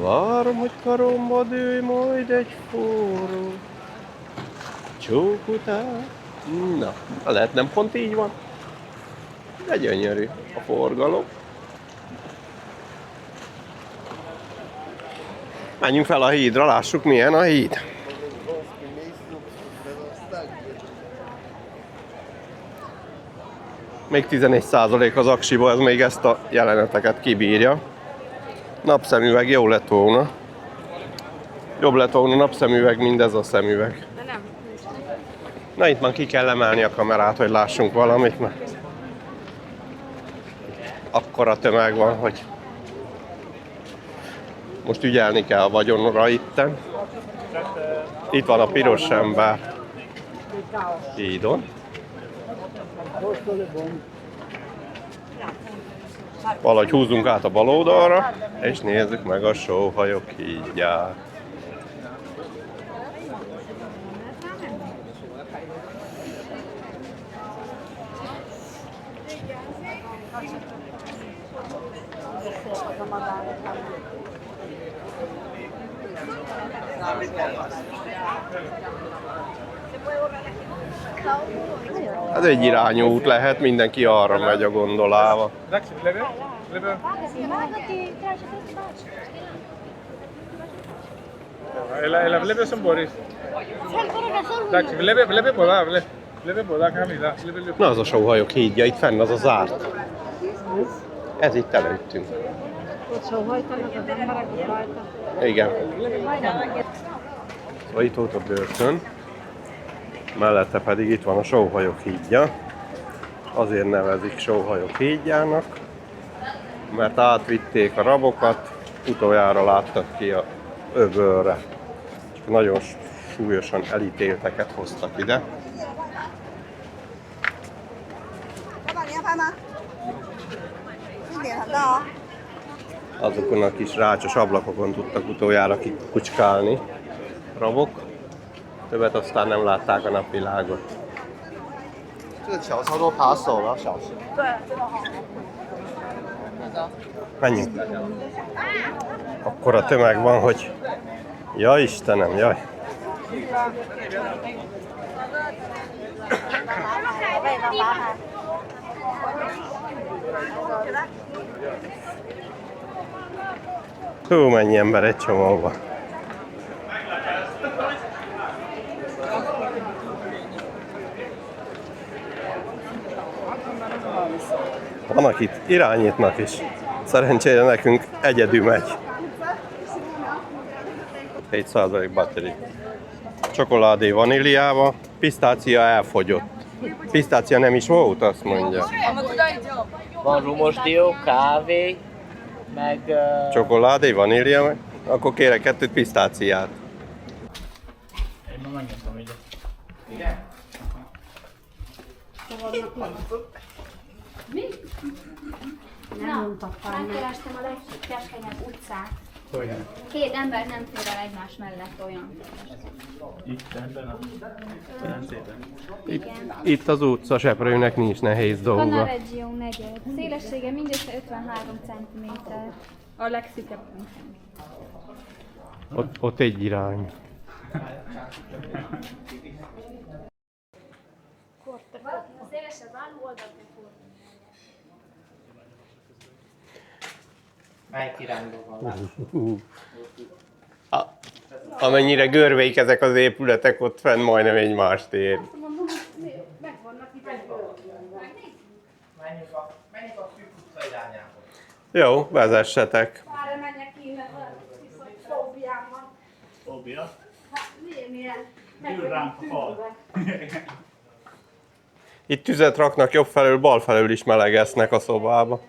Várom, hogy karomba dőj majd egy forró csók után. Na, lehet nem pont így van? De gyönyörű a forgalom. Menjünk fel a hídra, lássuk milyen a híd. Még 14% az aksiba, ez még ezt a jeleneteket kibírja. Napszemüveg jó lett volna. Jobb lett volna napszemüveg, mint ez a szemüveg. De nem. Na itt már ki kell emelni a kamerát, hogy lássunk valamit, mert akkora tömeg van, hogy most ügyelni kell a vagyonra itten. Itt van a piros ember hídon. Valahogy húzzunk át a bal oldalra, és nézzük meg a sóhajok hídját. Ez egy irányú út lehet, mindenki arra megy a gondolával. La vlebe son Boris. Εντάξει, βλέπει πολλά, βλέπει πολλά χαμηλά. Na az a sóhajok hídja, itt fenn az a zárt. Ez itt előttünk. Ott sóhajtanak az emberek ott rajta. Igen. Szóval itt volt a börtön. Mellette pedig itt van a sóhajok hídja. Azért nevezik sóhajok hídjának, mert átvitték a rabokat, utoljára láttak ki a öbölre. Nagyon súlyosan elítélteket hoztak ide. Azokon a kis rácsos ablakokon tudtak utoljára kikucskálni rabok. Többet aztán nem látták a napvilágot. Menjünk. Akkora tömeg van, hogy... Ja Istenem, jaj! Hú, mennyi ember egy csomóba. Van, akit irányítnak is. Szerencsére nekünk egyedül megy. 7% batteri. Csokoládé vaníliával, pisztácia elfogyott. Pisztácia nem is volt, azt mondja. Van rumos dió, kávé, meg... Csokoládé, vanília, akkor kérek 2 pisztáciát. Én ma megnyomtam így. Megkerestem a legkeskenyebb utcát. Hogy? 2 ember nem fér el egymás mellett olyan. Itt ebben a Ferencében. Itt az utca seprőnek nincs nehéz dolga. Canareggio negyed. Szélessége mindössze 53 cm. A legszűkebb pontján. Ott egy irány. A szélesebb álló oldalt Melyik irányból van? Amennyire görveik ezek az épületek, ott fenn majdnem egymást ér. Menjünk a Szűk utca irányába. Jó, vezessetek. Várj, menjek innen, viszont fóbiám van. Fóbia? Hát milyen? Ül ránk a fal. Itt tüzet raknak jobb felől, bal felől is melegesznek a szobába.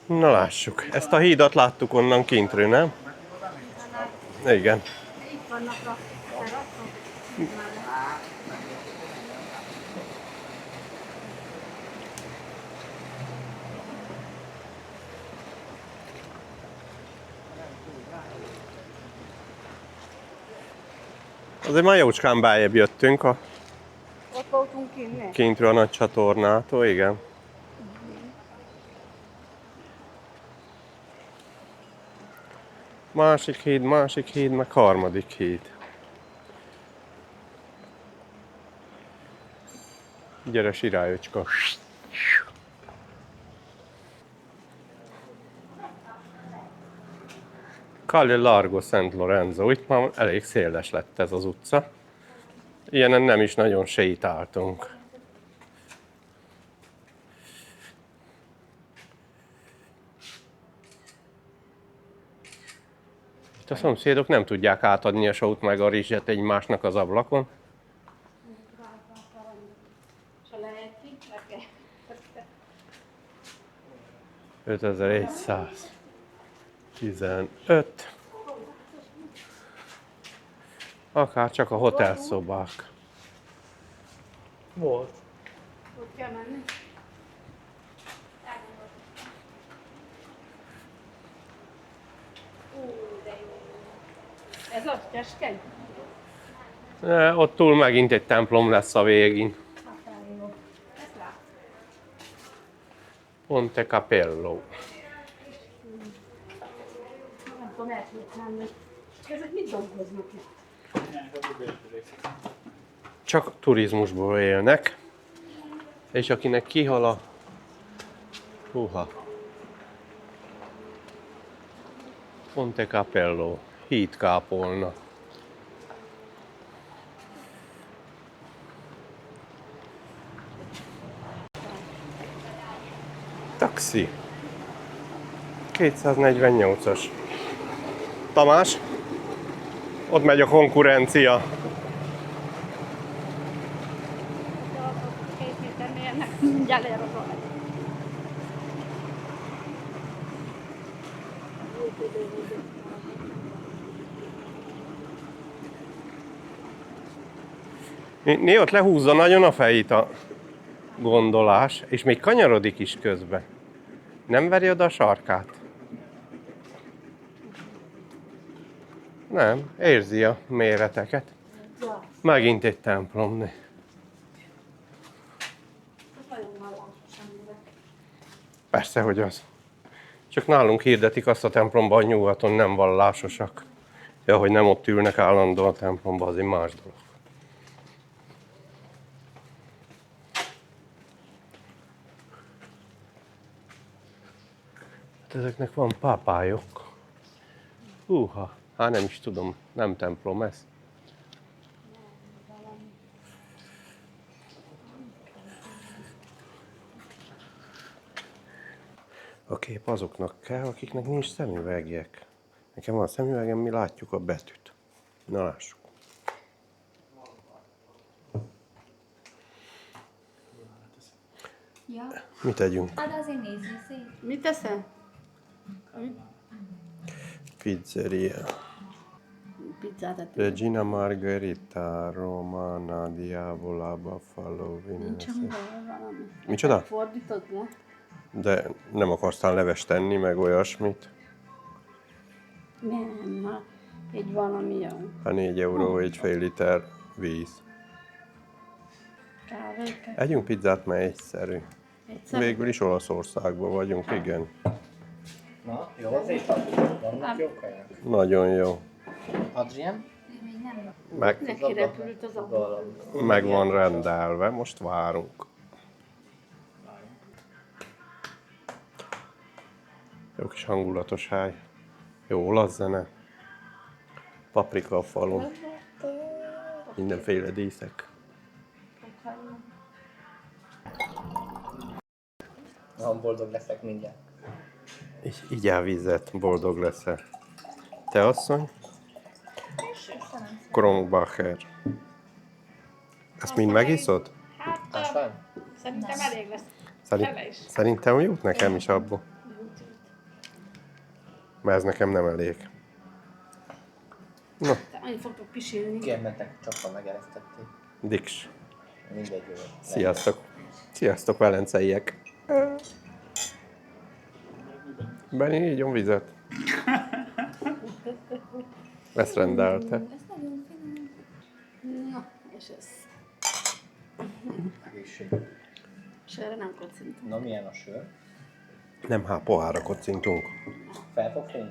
Na lássuk. Ezt a hídat láttuk onnan kintről, nem? Igen. Itt vannak a teraszok. Azért már jócskán beljebb jöttünk a Ott voltunk inni. kintről a nagy csatornától, igen. Másik híd, meg harmadik híd. Gyere, sirályocska. Calle Largo Szent Lorenzo. Itt már elég széles lett ez az utca. Ilyenen nem is nagyon sétáltunk. Itt a szomszédok nem tudják átadni a sót meg a rizset egymásnak az ablakon. És a lejti, 5115. Akár csak a hotelszobák. Volt. ott kell menni. De jó. Ez az keskeny? Ott túl megint egy templom lesz a végén. Ezt lát. Ponte Capello. Nem tudom elképzelni. Ezek mit dolgoznak itt? Csak turizmusból élnek. És akinek kihal a... Húha. Ponte Capello. Hídkápolna. Taxi. 248-as. Tamás? Ott megy a konkurencia. De a 2 méter mérnek, mindjárt leér az alaj. Né, ott lehúzza nagyon a fejét a gondolás, és még kanyarodik is közben. Nem veri oda a sarkát? Nem, érzi a méreteket. Megint egy templom. Ez nagyon vallásos emberek. Persze, hogy az. Csak nálunk hirdetik azt a templomban, nyugaton nem vallásosak. Ja, hogy nem ott ülnek állandóan a templomban, az egy más dolog. Hát ezeknek van pápályok. Húha, hát nem is tudom, nem templom ez. A kép azoknak kell, akiknek nincs szemüvegjek. Nekem van szemüvegem, mi látjuk a betűt. Na lássuk. Ja, Mit tegyünk? hát azért nézzük szét. Mit teszel? Pizzeria. Pizzát etünk. Regina Margherita, Romana, Diavola, Buffalo, Nincs Vincennes. angolul valami. Micsoda? Fordítod le? De nem akartál leves tenni, meg olyasmit? Nem, hát egy valami jön. Hát 4 euró, egy fél liter víz. Kávéket. Együnk pizzát, mert egyszerű. Egyszer. Végül is Olaszországban vagyunk, igen. Na, jó az étel? Vannak jó kaják? Nagyon jó. Adrien? Még nem. Meg, Neki repült az ablak. meg van rendelve, most várunk. Jó kis hangulatos hely. Jó olasz zene. Paprika a falon. Mindenféle díszek. Ha boldog leszek mindjárt. Így vizet, boldog leszel. Te asszony? Kronbacher. Ezt mind megiszod? Ásvány? Szerintem elég lesz. Szerintem jut nekem is abból. mert ez nekem nem elég. Na, Annyit fogtok pisilni. Kimentek, csapva megeresztették. Dix. Mindegy jó. Sziasztok! Sziasztok, velenceiek! Benni, igyon vizet. Ezt rendelte. Ez nagyon finom. Na, és ez. Egészség. És erre nem kocintunk. Na milyen a sör? Nem, hát pohárra kocintunk. Fel fog fényni?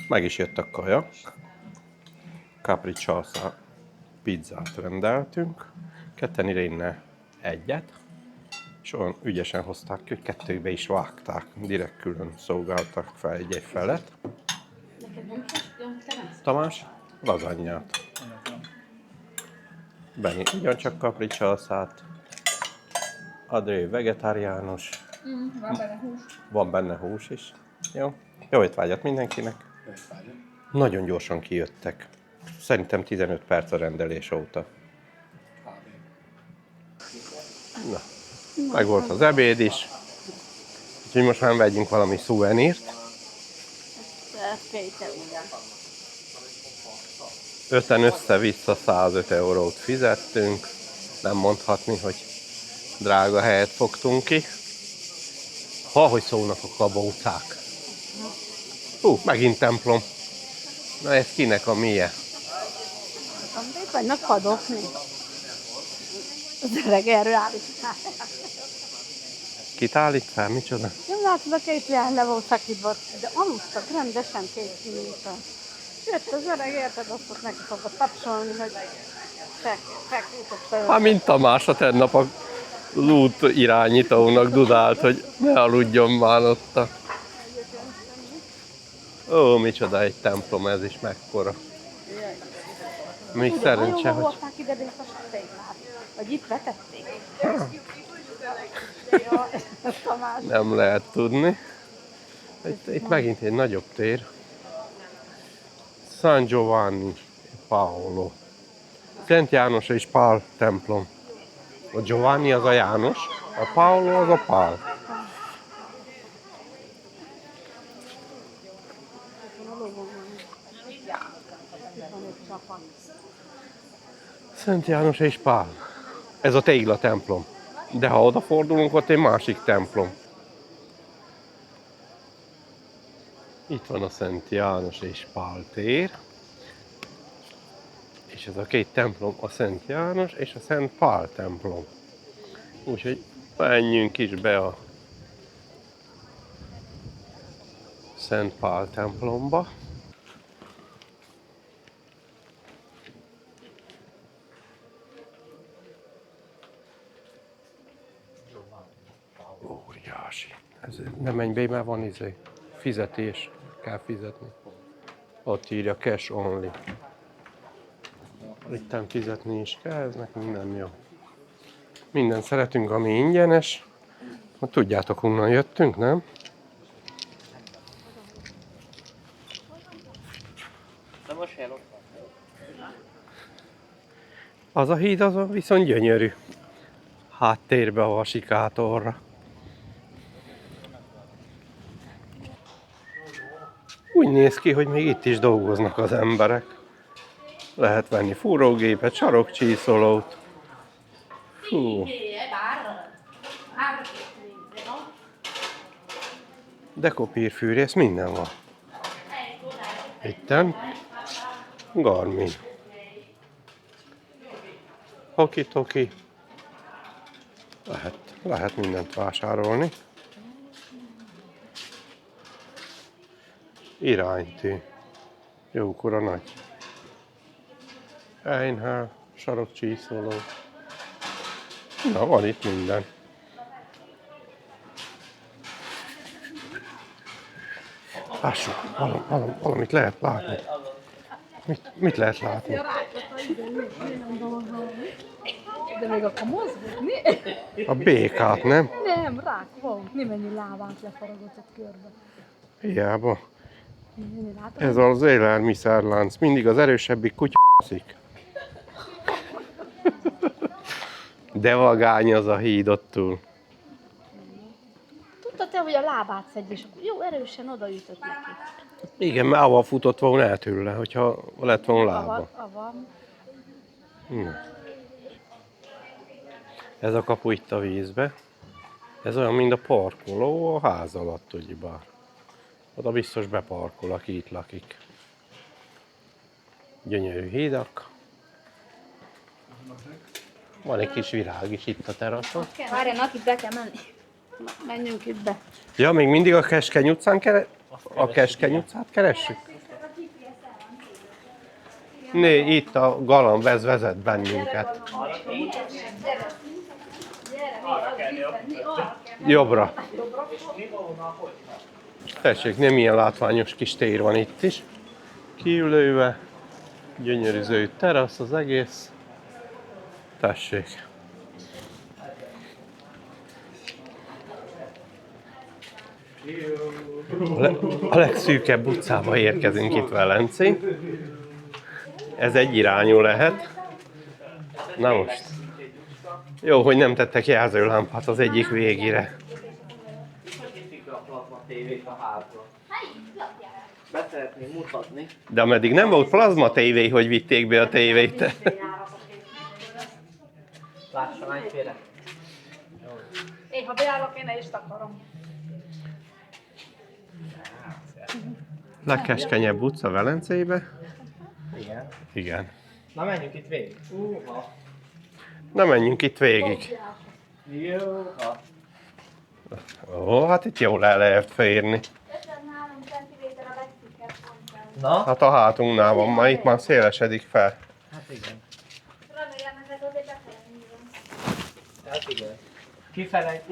Meg is jött a kaja. Capricciosa pizzát rendeltünk. Ketten Irénnel egyet. És olyan ügyesen hozták ki, hogy kettőbe is vágták. Direkt külön szolgáltak fel egy felet. Neked nem kell? Te nem? Tamás, lazanyát. Benni ugyancsak capricciosát. Adré vegetáriánus. Van benne hús. Van benne hús is. Jó. Jó étvágyat mindenkinek. Nagyon gyorsan kijöttek. Szerintem 15 perc a rendelés óta. Na, meg volt az ebéd is. Úgyhogy most már vegyünk valami szuvenírt. Péter. Öten össze-vissza 105 eurót fizettünk. Nem mondhatni, hogy drága helyet fogtunk ki. Hogy szólnak a kabócák. Megint templom. Na ez kinek a milyen? Itt vannak padokni. Az öreg erről állították. Kit állít fel? Micsoda? Nem látod, a két ilyen le volt szakítva, de aludtak rendesen két kinésen. Jött az öreg, érted, azt ott neki fogod tapsolni, hogy feküdt fel. Hát mint Tamás a tennap a út irányítónak dudált, hogy ne aludjon már ott a... Ó, micsoda egy templom ez is, mekkora. Még szerencse, Hajóba hogy... hordták ide a téglát. Vagy itt vetették. Tamás. Nem lehet tudni. Itt megint egy nagyobb tér. San Giovanni Paolo. Szent János és Pál templom. A Giovanni az a János, a Paolo az a Pál. Szent János és Pál. Ez a tégla templom. De ha odafordulunk, ott egy másik templom. Itt van a Szent János és Pál tér. És ez a két templom, a Szent János és a Szent Pál templom. Úgyhogy menjünk is be a Szent Pál templomba. Óriási. Ez nem menj be, mert van fizetés. Kell fizetni. Ott írja cash only. Itten fizetni is kell, ez nekünk nem jó. Minden szeretünk, ami ingyenes. Tudjátok, honnan jöttünk, nem? Na most el ott van. Az a híd az viszont gyönyörű. Háttérbe a vasikátorra. Úgy néz ki, hogy még itt is dolgoznak az emberek. Lehet venni fúrógépet, sarokcsiszolót. Hú. Dekopírfűrész, minden van. Itten Garmin. Hoki-toki. Lehet mindent vásárolni. Iránytű. Jókora nagy. Einhál, sarokcsiszoló. Na, van itt minden. Lássuk, valamit lehet látni. Mit lehet látni? De még akkor mozgni? A békát, nem? Nem, rák volt. Mi mennyi lábát lefaragott a körbe. Hiába. Látod? Ez az élelmiszerlánc. Mindig az erősebbik kutyaszik. De vagány az a híd ott túl. Tudtad te, hogy a lábát szedj, és jó erősen odaütött neki. Igen, mert avval futott volna el tőle, hogyha lett volna lába. Avan. Ez a kapu itt a vízbe. Ez olyan, mint a parkoló a ház alatt, ugyebár. Oda biztos beparkol, aki itt lakik. Gyönyörű hídak. Van egy kis virág is itt a teraszon. Várjanak, itt be kell menni. Na, menjünk itt be. Ja, még mindig a Keskeny utcán a Keskeny utcát keressük? Né, itt a galamb, ez vezet bennünket. Jobbra. Tessék, nem ilyen látványos kis tér van itt is. Kiülőve, gyönyörű zöld terasz az egész. Tessék. A legszűkebb utcába érkezünk itt Velencén. Ez egy irányú lehet. Na most. Jó, hogy nem tettek jelzőlámpát az egyik végére. A plazma tévét a házba. Be szeretném mutatni. De ameddig nem volt plazma tévé, hogy vitték be a tévét. Lássam egyféle. Én, ha bejárok, én is takarom. Legkeskenyebb utca Velencébe. Igen. Igen. Na menjünk itt végig. Na menjünk itt végig. Jóha. Ó, hát itt jól el lehet férni. 53 cm a legszűkebb pontja. Na? Hát a hátunknál van, ma itt már szélesedik fel. Hát igen. Remélem, ezek azért befelé Hát igen. Kifele.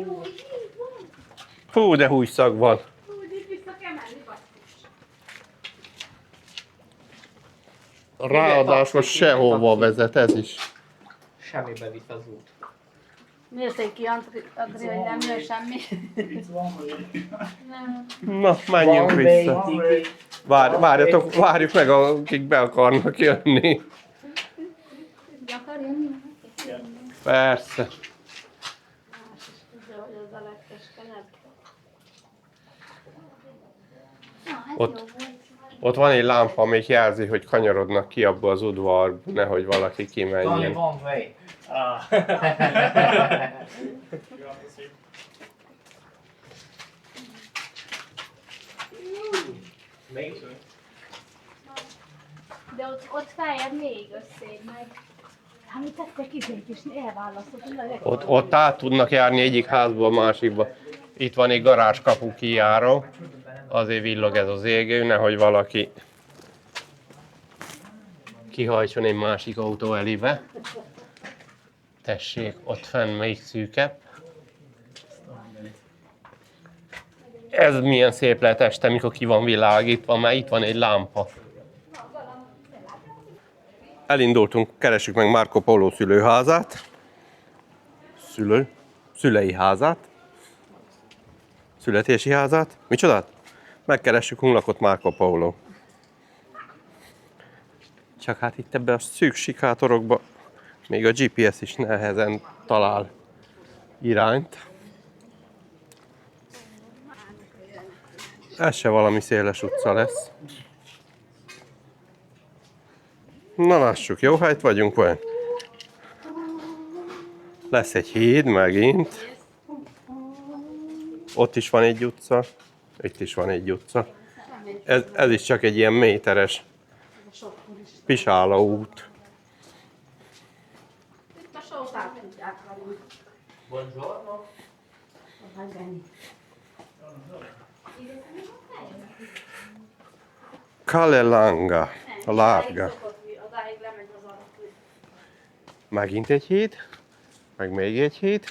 Fú, de húgyszag van. Úgy itt vissza kell menni, basszus. Ráadásul sehova vezet ez is. Semmibe vitt az út. Nézzék ki, Adri, hogy nem jön semmi. Na, menjünk vissza. Várjuk meg, akik be akarnak jönni. Be akar jönni? Persze. Más is tudja, hogy ez a legkeskenyebb. Na, ez Ott. jó volt. Ott van egy lámpa, amelyik jelzi, hogy kanyarodnak ki abba az udvarba, nehogy valaki Only kimenjen. one way. Még De ott feljebb még összéd meg. Hát mit tettek izék is, elválasztottunk. Ott át tudnak járni egyik házból a másikba. Itt van egy garázskapu kijáró, azért villog ez az égő, nehogy valaki kihajtson egy másik autó elébe. Tessék, ott fenn még szűkebb. Ez milyen szép lehet este, mikor ki van világítva, mert itt van egy lámpa. Elindultunk, keressük meg Marco Polo szülőházát. Szülei házát. Születési házát. Micsodát? Megkeressük Hunlakot Marco Polo. Csak hát itt ebben a szűk sikátorokban még a GPS is nehezen talál irányt. Ez se valami széles utca lesz. Na lássuk, jó helyt vagyunk vajon? Lesz egy híd megint. Ott is van egy utca. Itt is van egy utca. Ez is csak egy ilyen méteres pisáló út. Itt a sót át tudják velünk. Buongiorno. Kalelanga, a Larga. Odáig lemegy az alapú. Megint egy híd, meg még egy híd.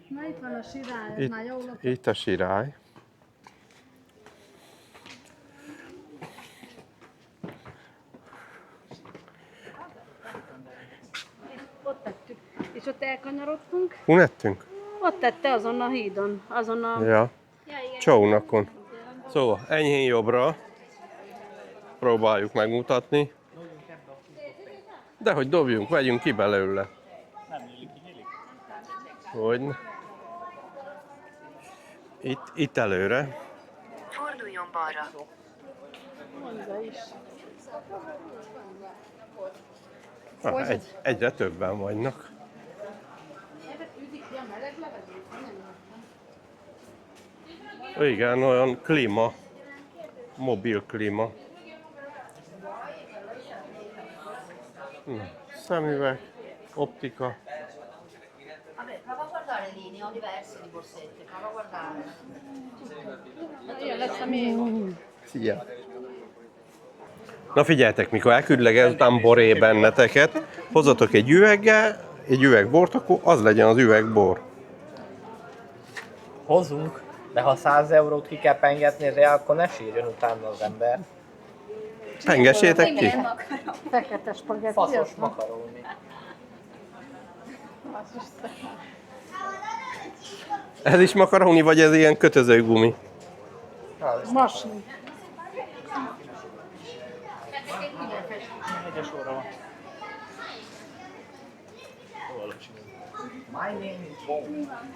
Na itt van a sirály, ez már jól ott. Itt a sirály. Ott tettük. És ott elkanyarodtunk. Hol nettünk? Ott tette azon a hídon, azon a... Ja, csónakon. Szóval enyhén jobbra próbáljuk megmutatni. De hogy dobjunk, vegyünk ki belőle. Hogyne. Itt előre. Forduljon balra. Mondja is. Egyre többen vannak. Igen, olyan klíma. Mobil klíma. Szemüveg, optika. Vabbè, prova a guardare lì, ne ho diverse di borsette, prova a guardare. Ilyen lesz a még. Szia! Na figyeljetek, mikor elküldlek ezután boré benneteket, hozzatok egy üveggel, egy üveg bort, akkor az legyen az üveg bor. Hozunk, de ha 100 eurót ki kell pengetni rá, akkor ne sírjon utána az ember. Pengessétek ki! Fekete spagetti. Faszos az makaróni. basszus. Ez is makaróni, vagy ez ilyen kötöző gumi? Masni. Egyes óra van. My name is Bone.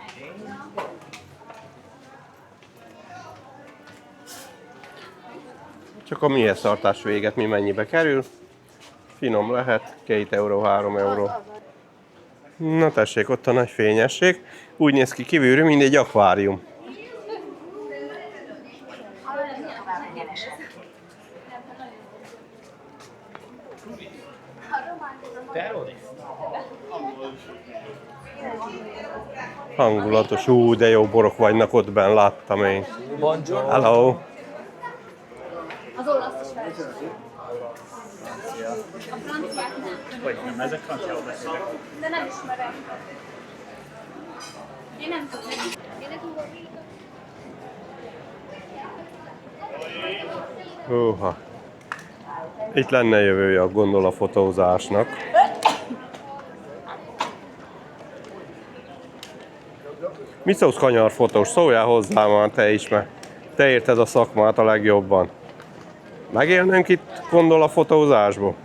Csak a mihez tartás véget, mi mennyibe kerül. Finom lehet, 2 euró, 3 euró. Na tessék, ott a nagy fényesség. Úgy néz ki kívülről, mint egy akvárium. Hangulatos, de jó borok vannak ott benn, láttam én. Buongiorno. Hello! Az olasz is verseny. A franciák nem. Hogy nem, ezek franciául beszélek. De nem ismerem. Én nem tudom. Én nem tudom. Húha. Itt lenne jövője, gondol a fotózásnak. Mit szólsz kanyarfotós? Szóljál hozzá már te is, mert te érted a szakmát a legjobban. Megélnünk itt, gondol a fotózásból?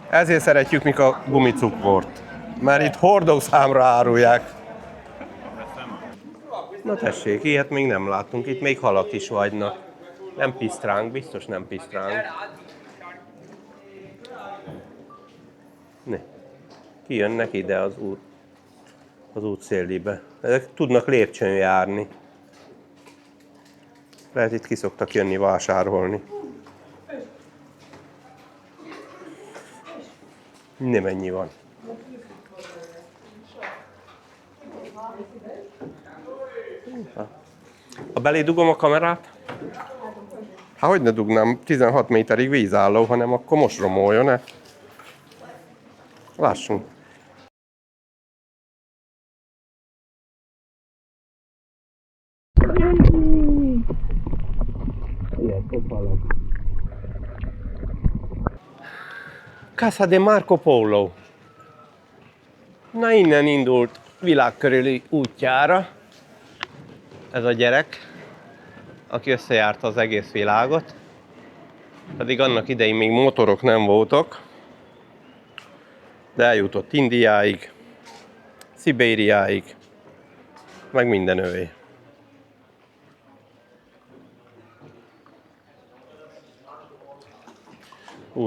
Ezért szeretjük mik a gumicukrot, mert itt hordószámra árulják. Na tessék, ilyet még nem láttunk, itt még halak is vagynak. Nem pisztránk, biztos nem pisztránk. Ne. Kijönnek ide az út szélébe. Ezek tudnak lépcsőn járni. Lehet itt ki szoktak jönni vásárolni. Nem ennyi van. Ha belé dugom a kamerát? Hát hogy ne dugnám, 16 méterig vízálló, hanem akkor most romoljon-e? Lássunk. Casa de Marco Polo. Na innen indult világkörüli útjára ez a gyerek, aki összejárta az egész világot. Pedig annak idején még motorok nem voltak, de eljutott Indiáig, Szibériáig, meg mindenövé.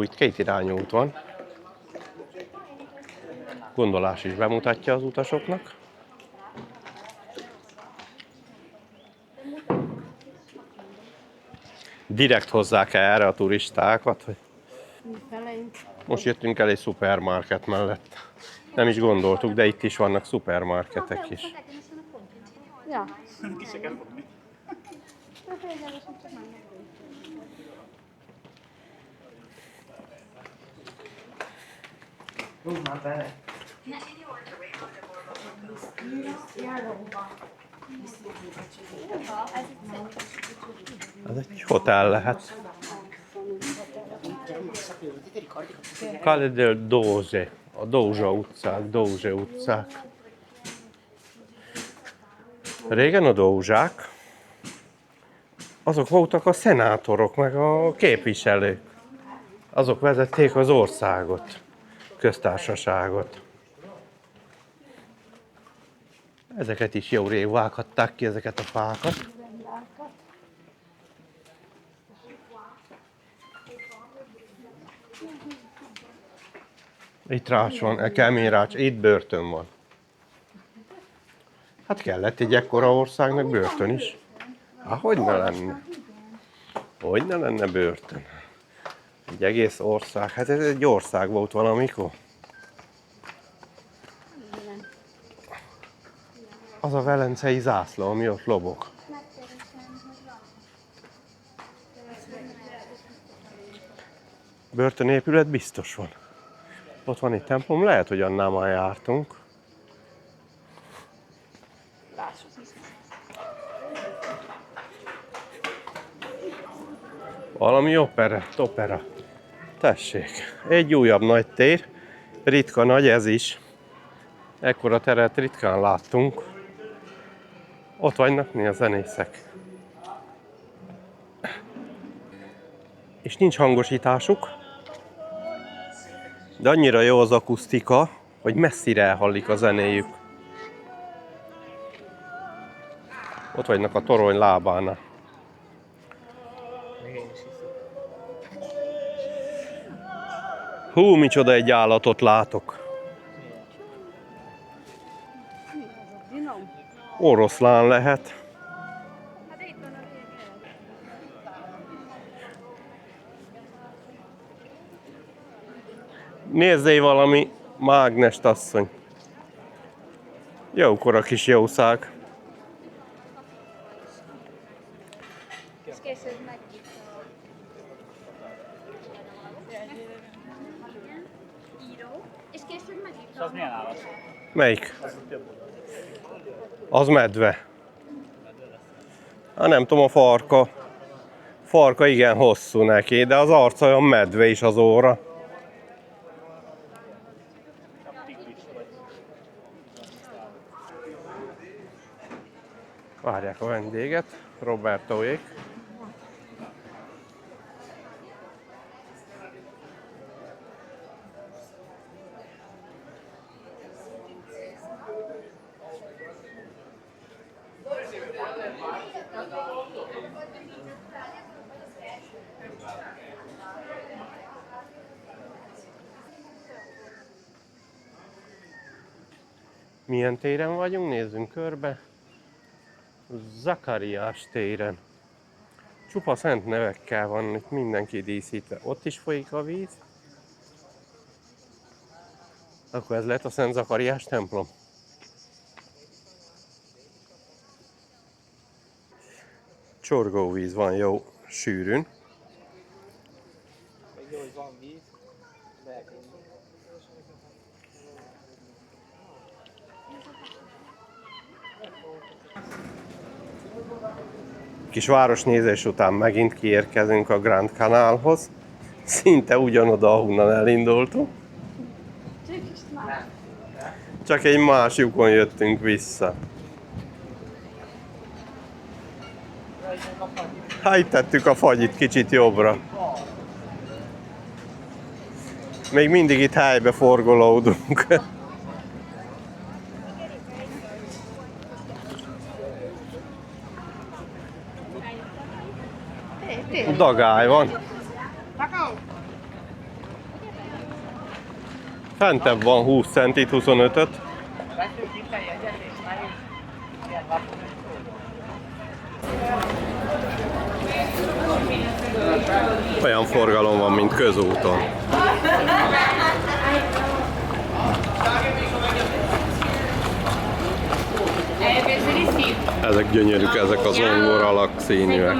Itt két irányú út van. Gondolás is bemutatja az utasoknak. Direkt hozzák erre a turistákat, hogy most jöttünk el egy szupermarket mellett. Nem is gondoltuk, de itt is vannak szupermarketek is. Ja. Ki se kell fogni. Már bele. Ez egy hotel lehet. Calle del Doge, a Doge utcák. Régen a Dózsák, azok voltak a szenátorok, meg a képviselők. Azok vezették az országot, köztársaságot. Ezeket is jó rég vághatták ki, ezeket a fákat. Itt rács van, kemény rács, itt börtön van. Hát kellett egy ekkora országnak börtön is. Hát hogy ne lenne? Hogy ne lenne börtön? Egy egész ország, hát ez egy ország volt valamikor. Az a velencei zászló, ami ott lobog. Börtönépület biztos van. Ott van egy templom, lehet, hogy annál már jártunk. Valami opera. Tessék, egy újabb nagy tér. Ritka nagy ez is. Ekkora teret ritkán láttunk. Ott vannak mi a zenészek. És nincs hangosításuk. De annyira jó az akusztika, hogy messzire elhallik a zenéjük. Ott vagynak a torony lábánál. Hú, micsoda egy állatot látok. Oroszlán lehet. Nézzél valami mágnest, asszony. Jókora kis jószág. Melyik? Az medve. Nem tudom, a farka. Farka igen hosszú neki, de az arca olyan medve is az óra. Várják a vendéget, Robertoék. Milyen téren vagyunk? Nézzünk körbe. Zakariás téren. Csupa szent nevekkel van itt mindenki díszítve. Ott is folyik a víz. Akkor ez lehet a Szent Zakariás templom. Csorgóvíz van jó sűrűn. Jó, hogy van víz. Kis városnézés után megint kiérkezünk a Grand Canalhoz. Szinte ugyanoda, ahonnan elindultunk. Csak egy más lyukon jöttünk vissza. Hát tettük a fagyit kicsit jobbra. Még mindig itt helybe forgolódunk. Dagály van. Fentebb van 20 centit, 25-öt. Olyan forgalom van, mint közúton. Ezek gyönyörűk, ezek az ongor alak színűek.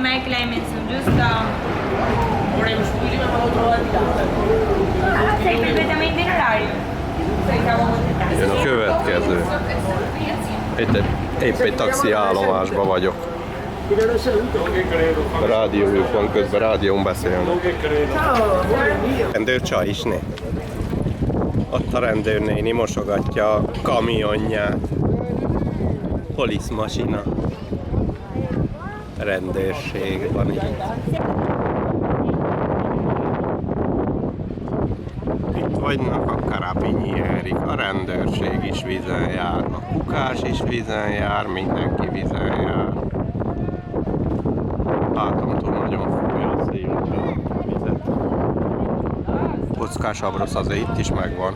Jön a következő. Itt épp egy taxi állomásban vagyok. Rádiójuk van, közben rádión beszélnek. Rendőrcsaj is né. Ott a rendőrnéni mosogatja a kamionját. Police masina. Rendőrség van itt. Itt Vagynak a karabinyerik, a rendőrség is vízen jár, a kukás is vízen jár, mindenki vízen jár. Látomtól nagyon fújja a szél a vizet. Kockás abrosz azért itt is megvan.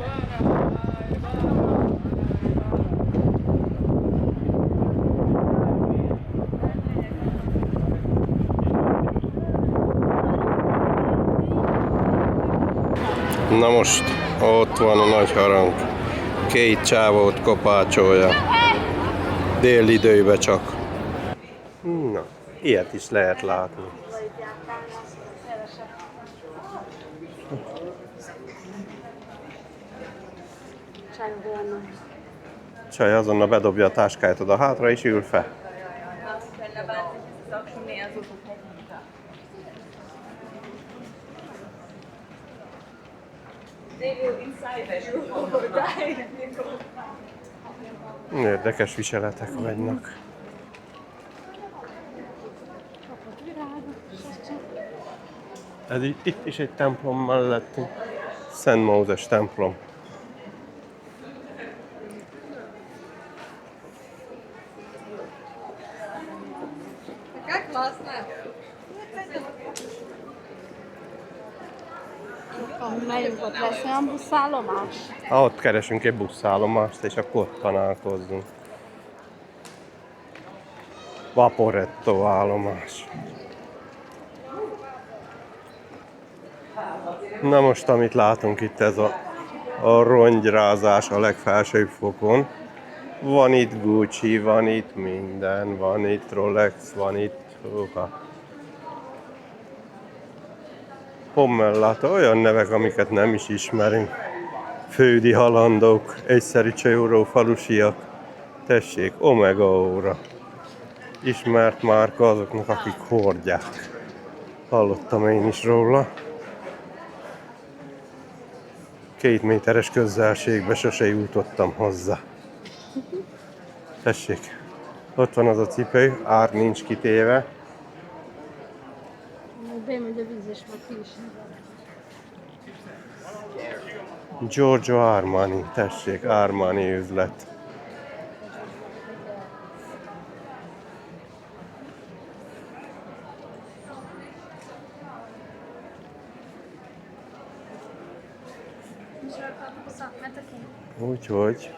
Na most ott van a nagy harang. Két csávót kopácsolja. Déli időben csak. Na, ilyet is lehet látni. Csaj azonnal bedobja a táskáját oda hátra és ül fel. Érdekes viseletek vagynak. Ez itt is egy templom mellettünk. Szent Mózes templom. Melyik ott lesz olyan buszállomás? Ott keresünk egy buszállomást, és akkor ott találkozzunk. Vaporetto állomás. Na most, amit látunk itt, ez a rongyrázás a legfelsőbb fokon. Van itt Gucci, van itt minden, van itt Rolex, van itt... Pommellata, olyan nevek, amiket nem is ismerünk. Fődi halandók, egyszerű csajóró falusiak. Tessék, Omega óra. Ismert márka azoknak, akik hordják. Hallottam én is róla. 2 méteres közelségbe sose jutottam hozzá. Tessék, ott van az a cipő, ár nincs kitéve. Bemegy a víz és meg ki is. Giorgio Armani, tessék, Armani üzlet. Úgyhogy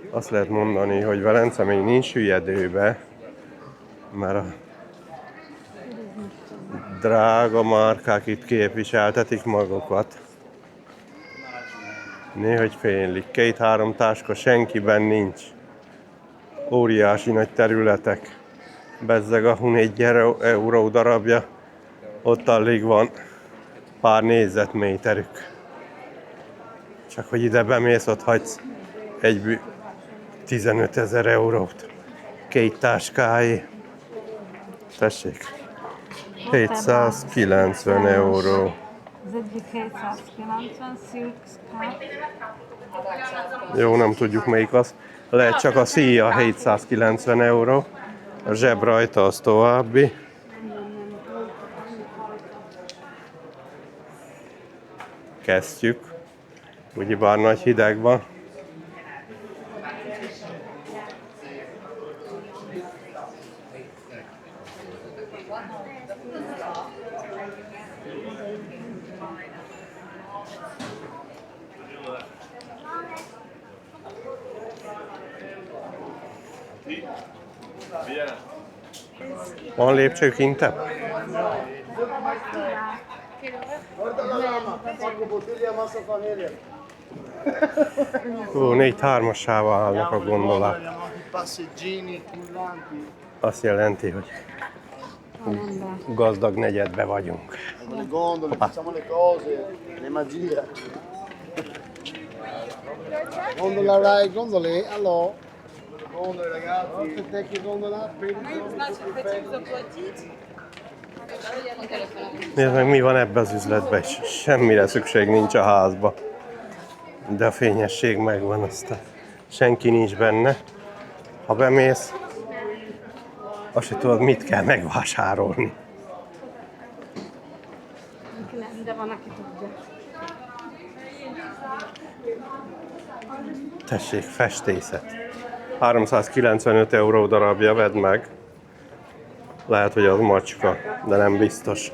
azt lehet mondani, hogy Velence még nincs hülyedőbe, mert a drága márkák itt képviseltetik magukat. Néhogy fénylik. 2-3 táska senkiben nincs. Óriási nagy területek. Bezzeg a 1 euró darabja. Ott alig van pár négyzetméterük. Csak hogy ide bemész, ott hagysz egy 15 000 eurót. 2 táskáé. Tessék. 790 euró. Az egyik 790 Silk Scarf. Jó, nem tudjuk melyik az. Lehet csak a szíja 790 euró. A zseb rajta az további. Kezdjük. Ugyebár nagy hideg van. Van lépcsőkintebb? Ó, 4-3-assával állnak a gondolák. Azt jelenti, hogy gazdag negyedbe vagyunk. Le gondole, facciamo le cose, le magie. Gondola right, gondole, allora. Gondole ragazzi, te gondola, Nézd meg, mi van ebben az üzletben, és semmire szükség nincs a házba. De a fényesség megvan, aztán senki nincs benne. Ha bemész, azt se tudod, mit kell megvásárolni. De van, aki tudja. Tessék, festészet. 395 euró darabja, vedd meg. Lehet, hogy az macska, de nem biztos.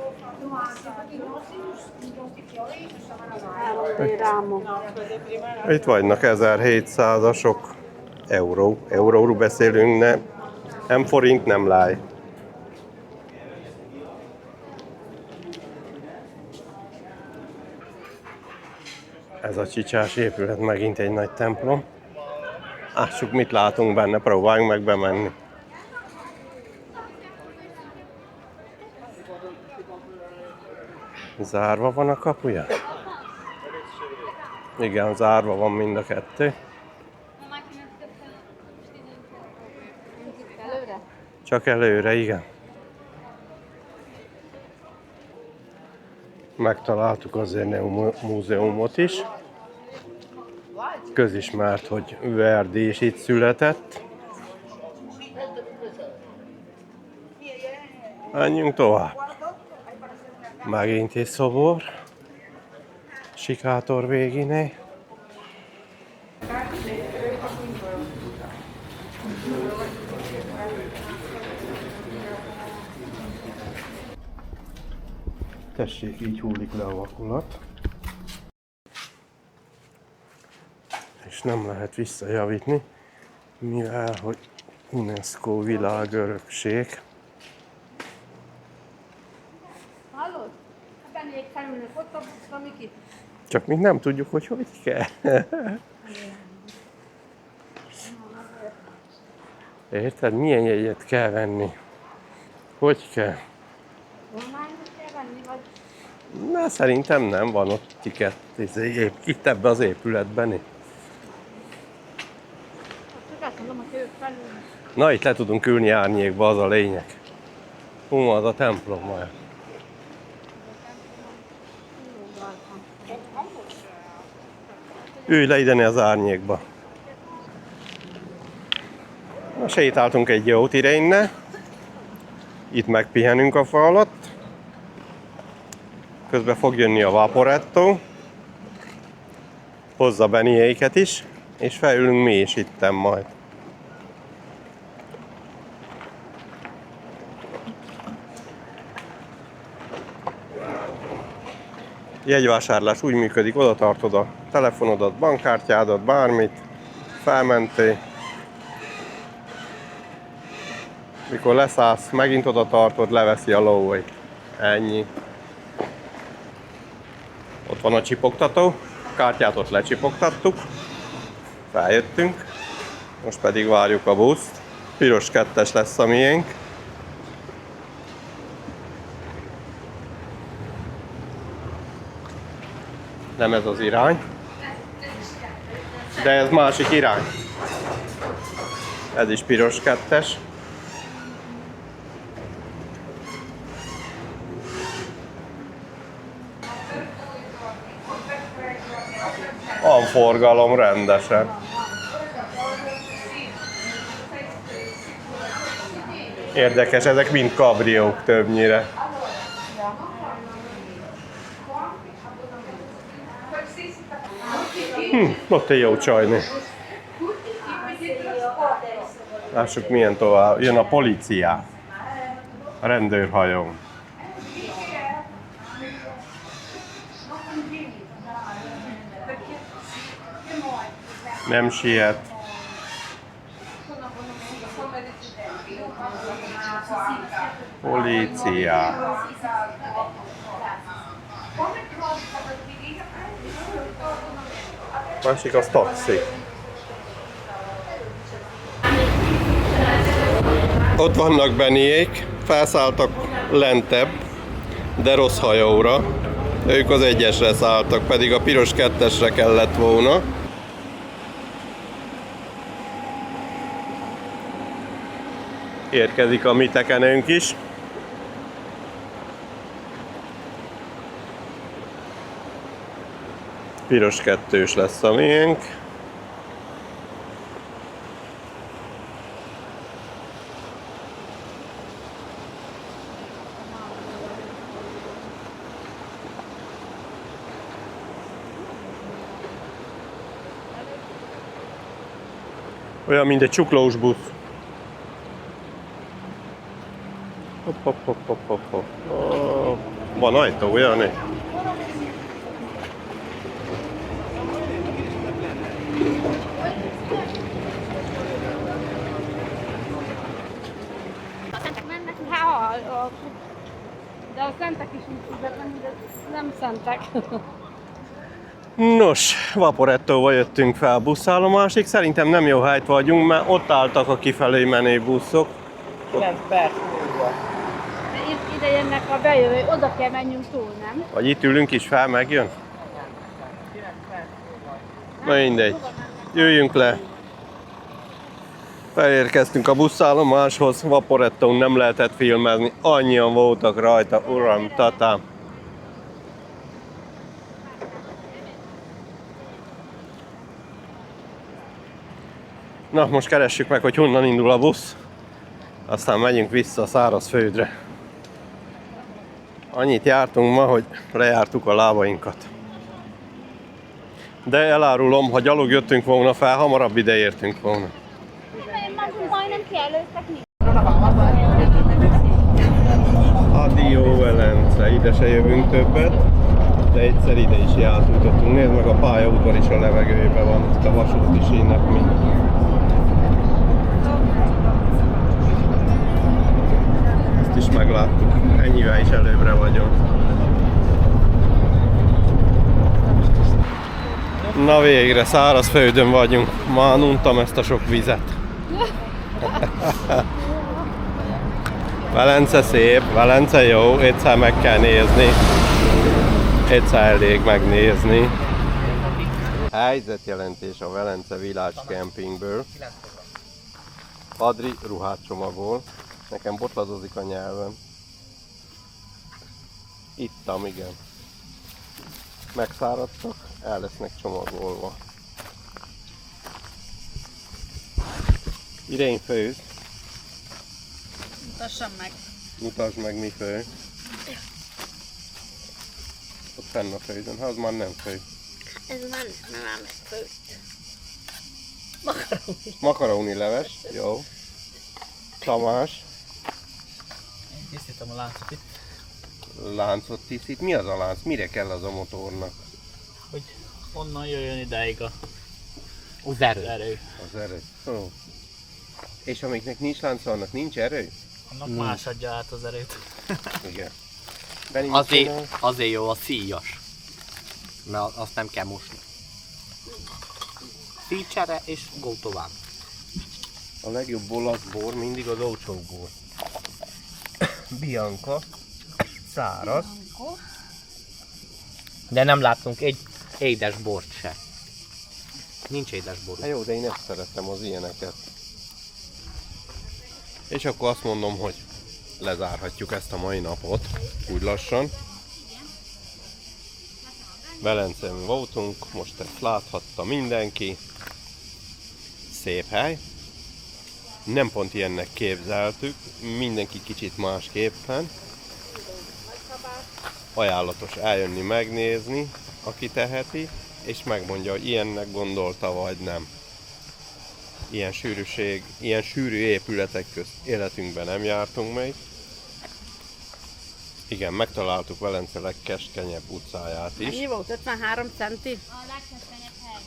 Itt vannak 1700-asok. Euróról beszélünk, nem forint, nem láj. Ez a csicsás épület megint egy nagy templom. Lássuk, mit látunk benne, próbáljunk meg bemenni. Zárva van a kapuja? Igen, zárva van mind a kettő. Csak előre, igen. Megtaláltuk az múzeumot is. Közismert, hogy Verdi is itt született. Menjünk tovább. Megint egy szobor. Sikátor végénél. Tessék, így hullik le a vakulat. És nem lehet visszajavítni, mivel hogy UNESCO világörökség. Hallod? Bennék felülnek ott a buszra, Miki? Csak még nem tudjuk, hogy kell. Érted? Milyen jegyet kell venni? Hogy kell? Online-ot kell venni, vagy? Na, szerintem nem van ott tiket. Itt ebbe az épületben. Csak azt mondom, hogy ők felülnek. Na, itt le tudunk ülni árnyékba, az a lényeg. Hú, az a templom majd. Ülj le ide az árnyékba. Na, sétáltunk egy jót ide innen. Itt megpihenünk a fa alatt. Közben fog jönni a Vaporetto. Hozza Beniéket is. És felülünk mi is itten majd. Jegyvásárlás úgy működik, oda tartod a telefonodat, bankkártyádat, bármit, felmentél. Mikor leszállsz, megint oda tartod, leveszi a lóvai. Ennyi. Ott van a csipogtató, a kártyát ott lecsipogtattuk. Feljöttünk, most pedig várjuk a buszt. Piros 2-es lesz a miénk. Nem ez az irány, de ez másik irány. Ez is piros 2-es. Van forgalom rendesen. Érdekes, ezek mind kabriók többnyire. Ott egy jó csajné. Lássuk milyen tovább. Jön a policia. A rendőrhajó. Nem siet. Policia. Másik az taxi. Ott vannak Beniék, felszálltak lentebb, de rossz hajóra. Ők az 1-esre szálltak, pedig a piros 2-esre kellett volna. Érkezik a mi tekenőnk is. Piros 2-ös lesz a miénk. Olyan, mint egy csuklós busz. Hopp, hopp, hopp, hopp, hopp, hopp. Oh, van ajtó, Jani? De a szentek is úgy fizetnek, de nem szentek. Nos, Vaporettóval jöttünk fel a buszállomásig. Szerintem nem jó helyt vagyunk, mert ott álltak a kifelé menő buszok. 9 perc múlva. Ide jönnek a bejövő, oda kell menjünk túl, nem? Vagy itt ülünk is fel, megjön? Na mindegy. Jöjjünk le. Felérkeztünk a buszállomáshoz, Vaporettón nem lehetett filmezni, annyian voltak rajta, uram, tatám. Na, most keressük meg, hogy honnan indul a busz, aztán megyünk vissza a szárazföldre. Annyit jártunk ma, hogy lejártuk a lábainkat. De elárulom, ha gyalog jöttünk volna fel, hamarabb ide értünk volna. Majdnem kijelöltek mi. Addio Velence, ide se jövünk többet, de egyszer ide is játszottunk. Nézd meg, a pályaudvar is a levegőjében van, itt a vasúti sínek mind. Ezt is megláttuk, ennyivel is előbbre vagyunk. Na végre, szárazföldön vagyunk, már untam ezt a sok vizet. Velence szép, Velence jó, egyszer meg kell nézni. Egyszer elég megnézni. Helyzetjelentés a Velence Village Campingből. Adri ruhát csomagol. Nekem botladozik a nyelvem. Ittam, igen. Megszáradtak, el lesznek csomagolva. Idén főz. Mutassam meg. Mutasd meg, mi fő. Ott fenn a főzön, ha az már nem fő. Ez már nem ám ez főtt. Makaróni leves, jó. Tamás, Én tisztítom a láncot itt, láncot tisztít. Mi az a lánc? Mire kell az a motornak? hogy onnan jöjjön ideig Az erő. erő. Az erő. Ó. És amiknek nincs lánc, annak nincs erő? Annak más adja át az erőt. Igen. Benni mit csinál? Azért jó a szíjas. Mert azt nem kell mosni. Szítsere és go tovább. A legjobb olasz bor mindig az olcsó bor. Bianca, száraz. De nem láttunk egy édes bort se. Nincs édes bor. Hát jó, de én ezt szeretem, az ilyeneket. És akkor azt mondom, hogy lezárhatjuk ezt a mai napot, úgy lassan. Velencén voltunk, most ezt láthatta mindenki. Szép hely. Nem pont ilyennek képzeltük, mindenki kicsit másképpen. Ajánlatos eljönni, megnézni, aki teheti, és megmondja, hogy ilyennek gondolta, vagy nem. Ilyen sűrűség, ilyen sűrű épületek közt életünkben nem jártunk még. Igen, megtaláltuk Velence legkeskenyebb utcáját is. Ennyi volt? 53 centi?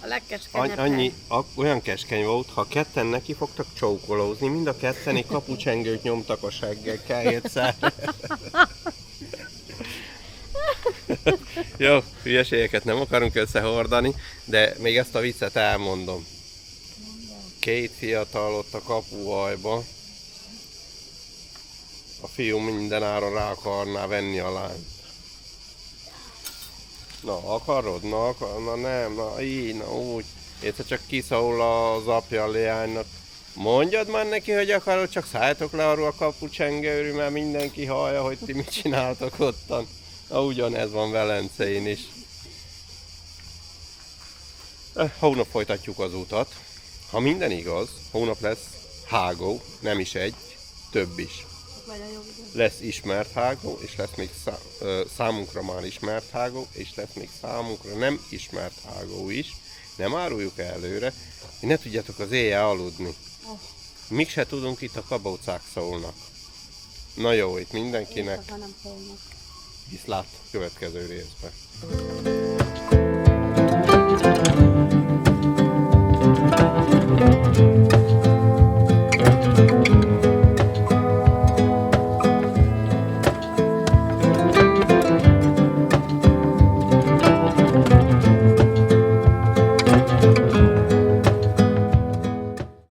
A legkeskenyebb. Annyi, olyan keskeny volt, ha ketten neki fogtak csókolózni, mind a ketten egy kapucsengőt nyomtak a seggekkel egyszer. Jó, hülyeségeket nem akarunk összehordani, de még ezt a viccet elmondom. Két fiatal ott a kapuajba. A fiú mindenáron rá akarná venni a lányt. Na, akarod? Na nem, na így, na úgy. Egyszer csak kiszól az apja a leánynak. Mondjad már neki, hogy akarod, csak szálljatok le arról a kapucsengőről, mert mindenki hallja, hogy ti mit csináltok ottan. Na, ugyanez van Velencén is. Hónap folytatjuk az utat. Ha minden igaz, hónap lesz hágó, nem is egy, több is. Lesz ismert hágó, és lesz még számunkra már ismert hágó, és lesz még számunkra nem ismert hágó is. Nem áruljuk előre, hogy ne tudjátok az éjjel aludni. Mik se tudunk, itt a kabócák szólnak. Na jó, itt mindenkinek. Ha nem szólnak. Viszlát következő részben.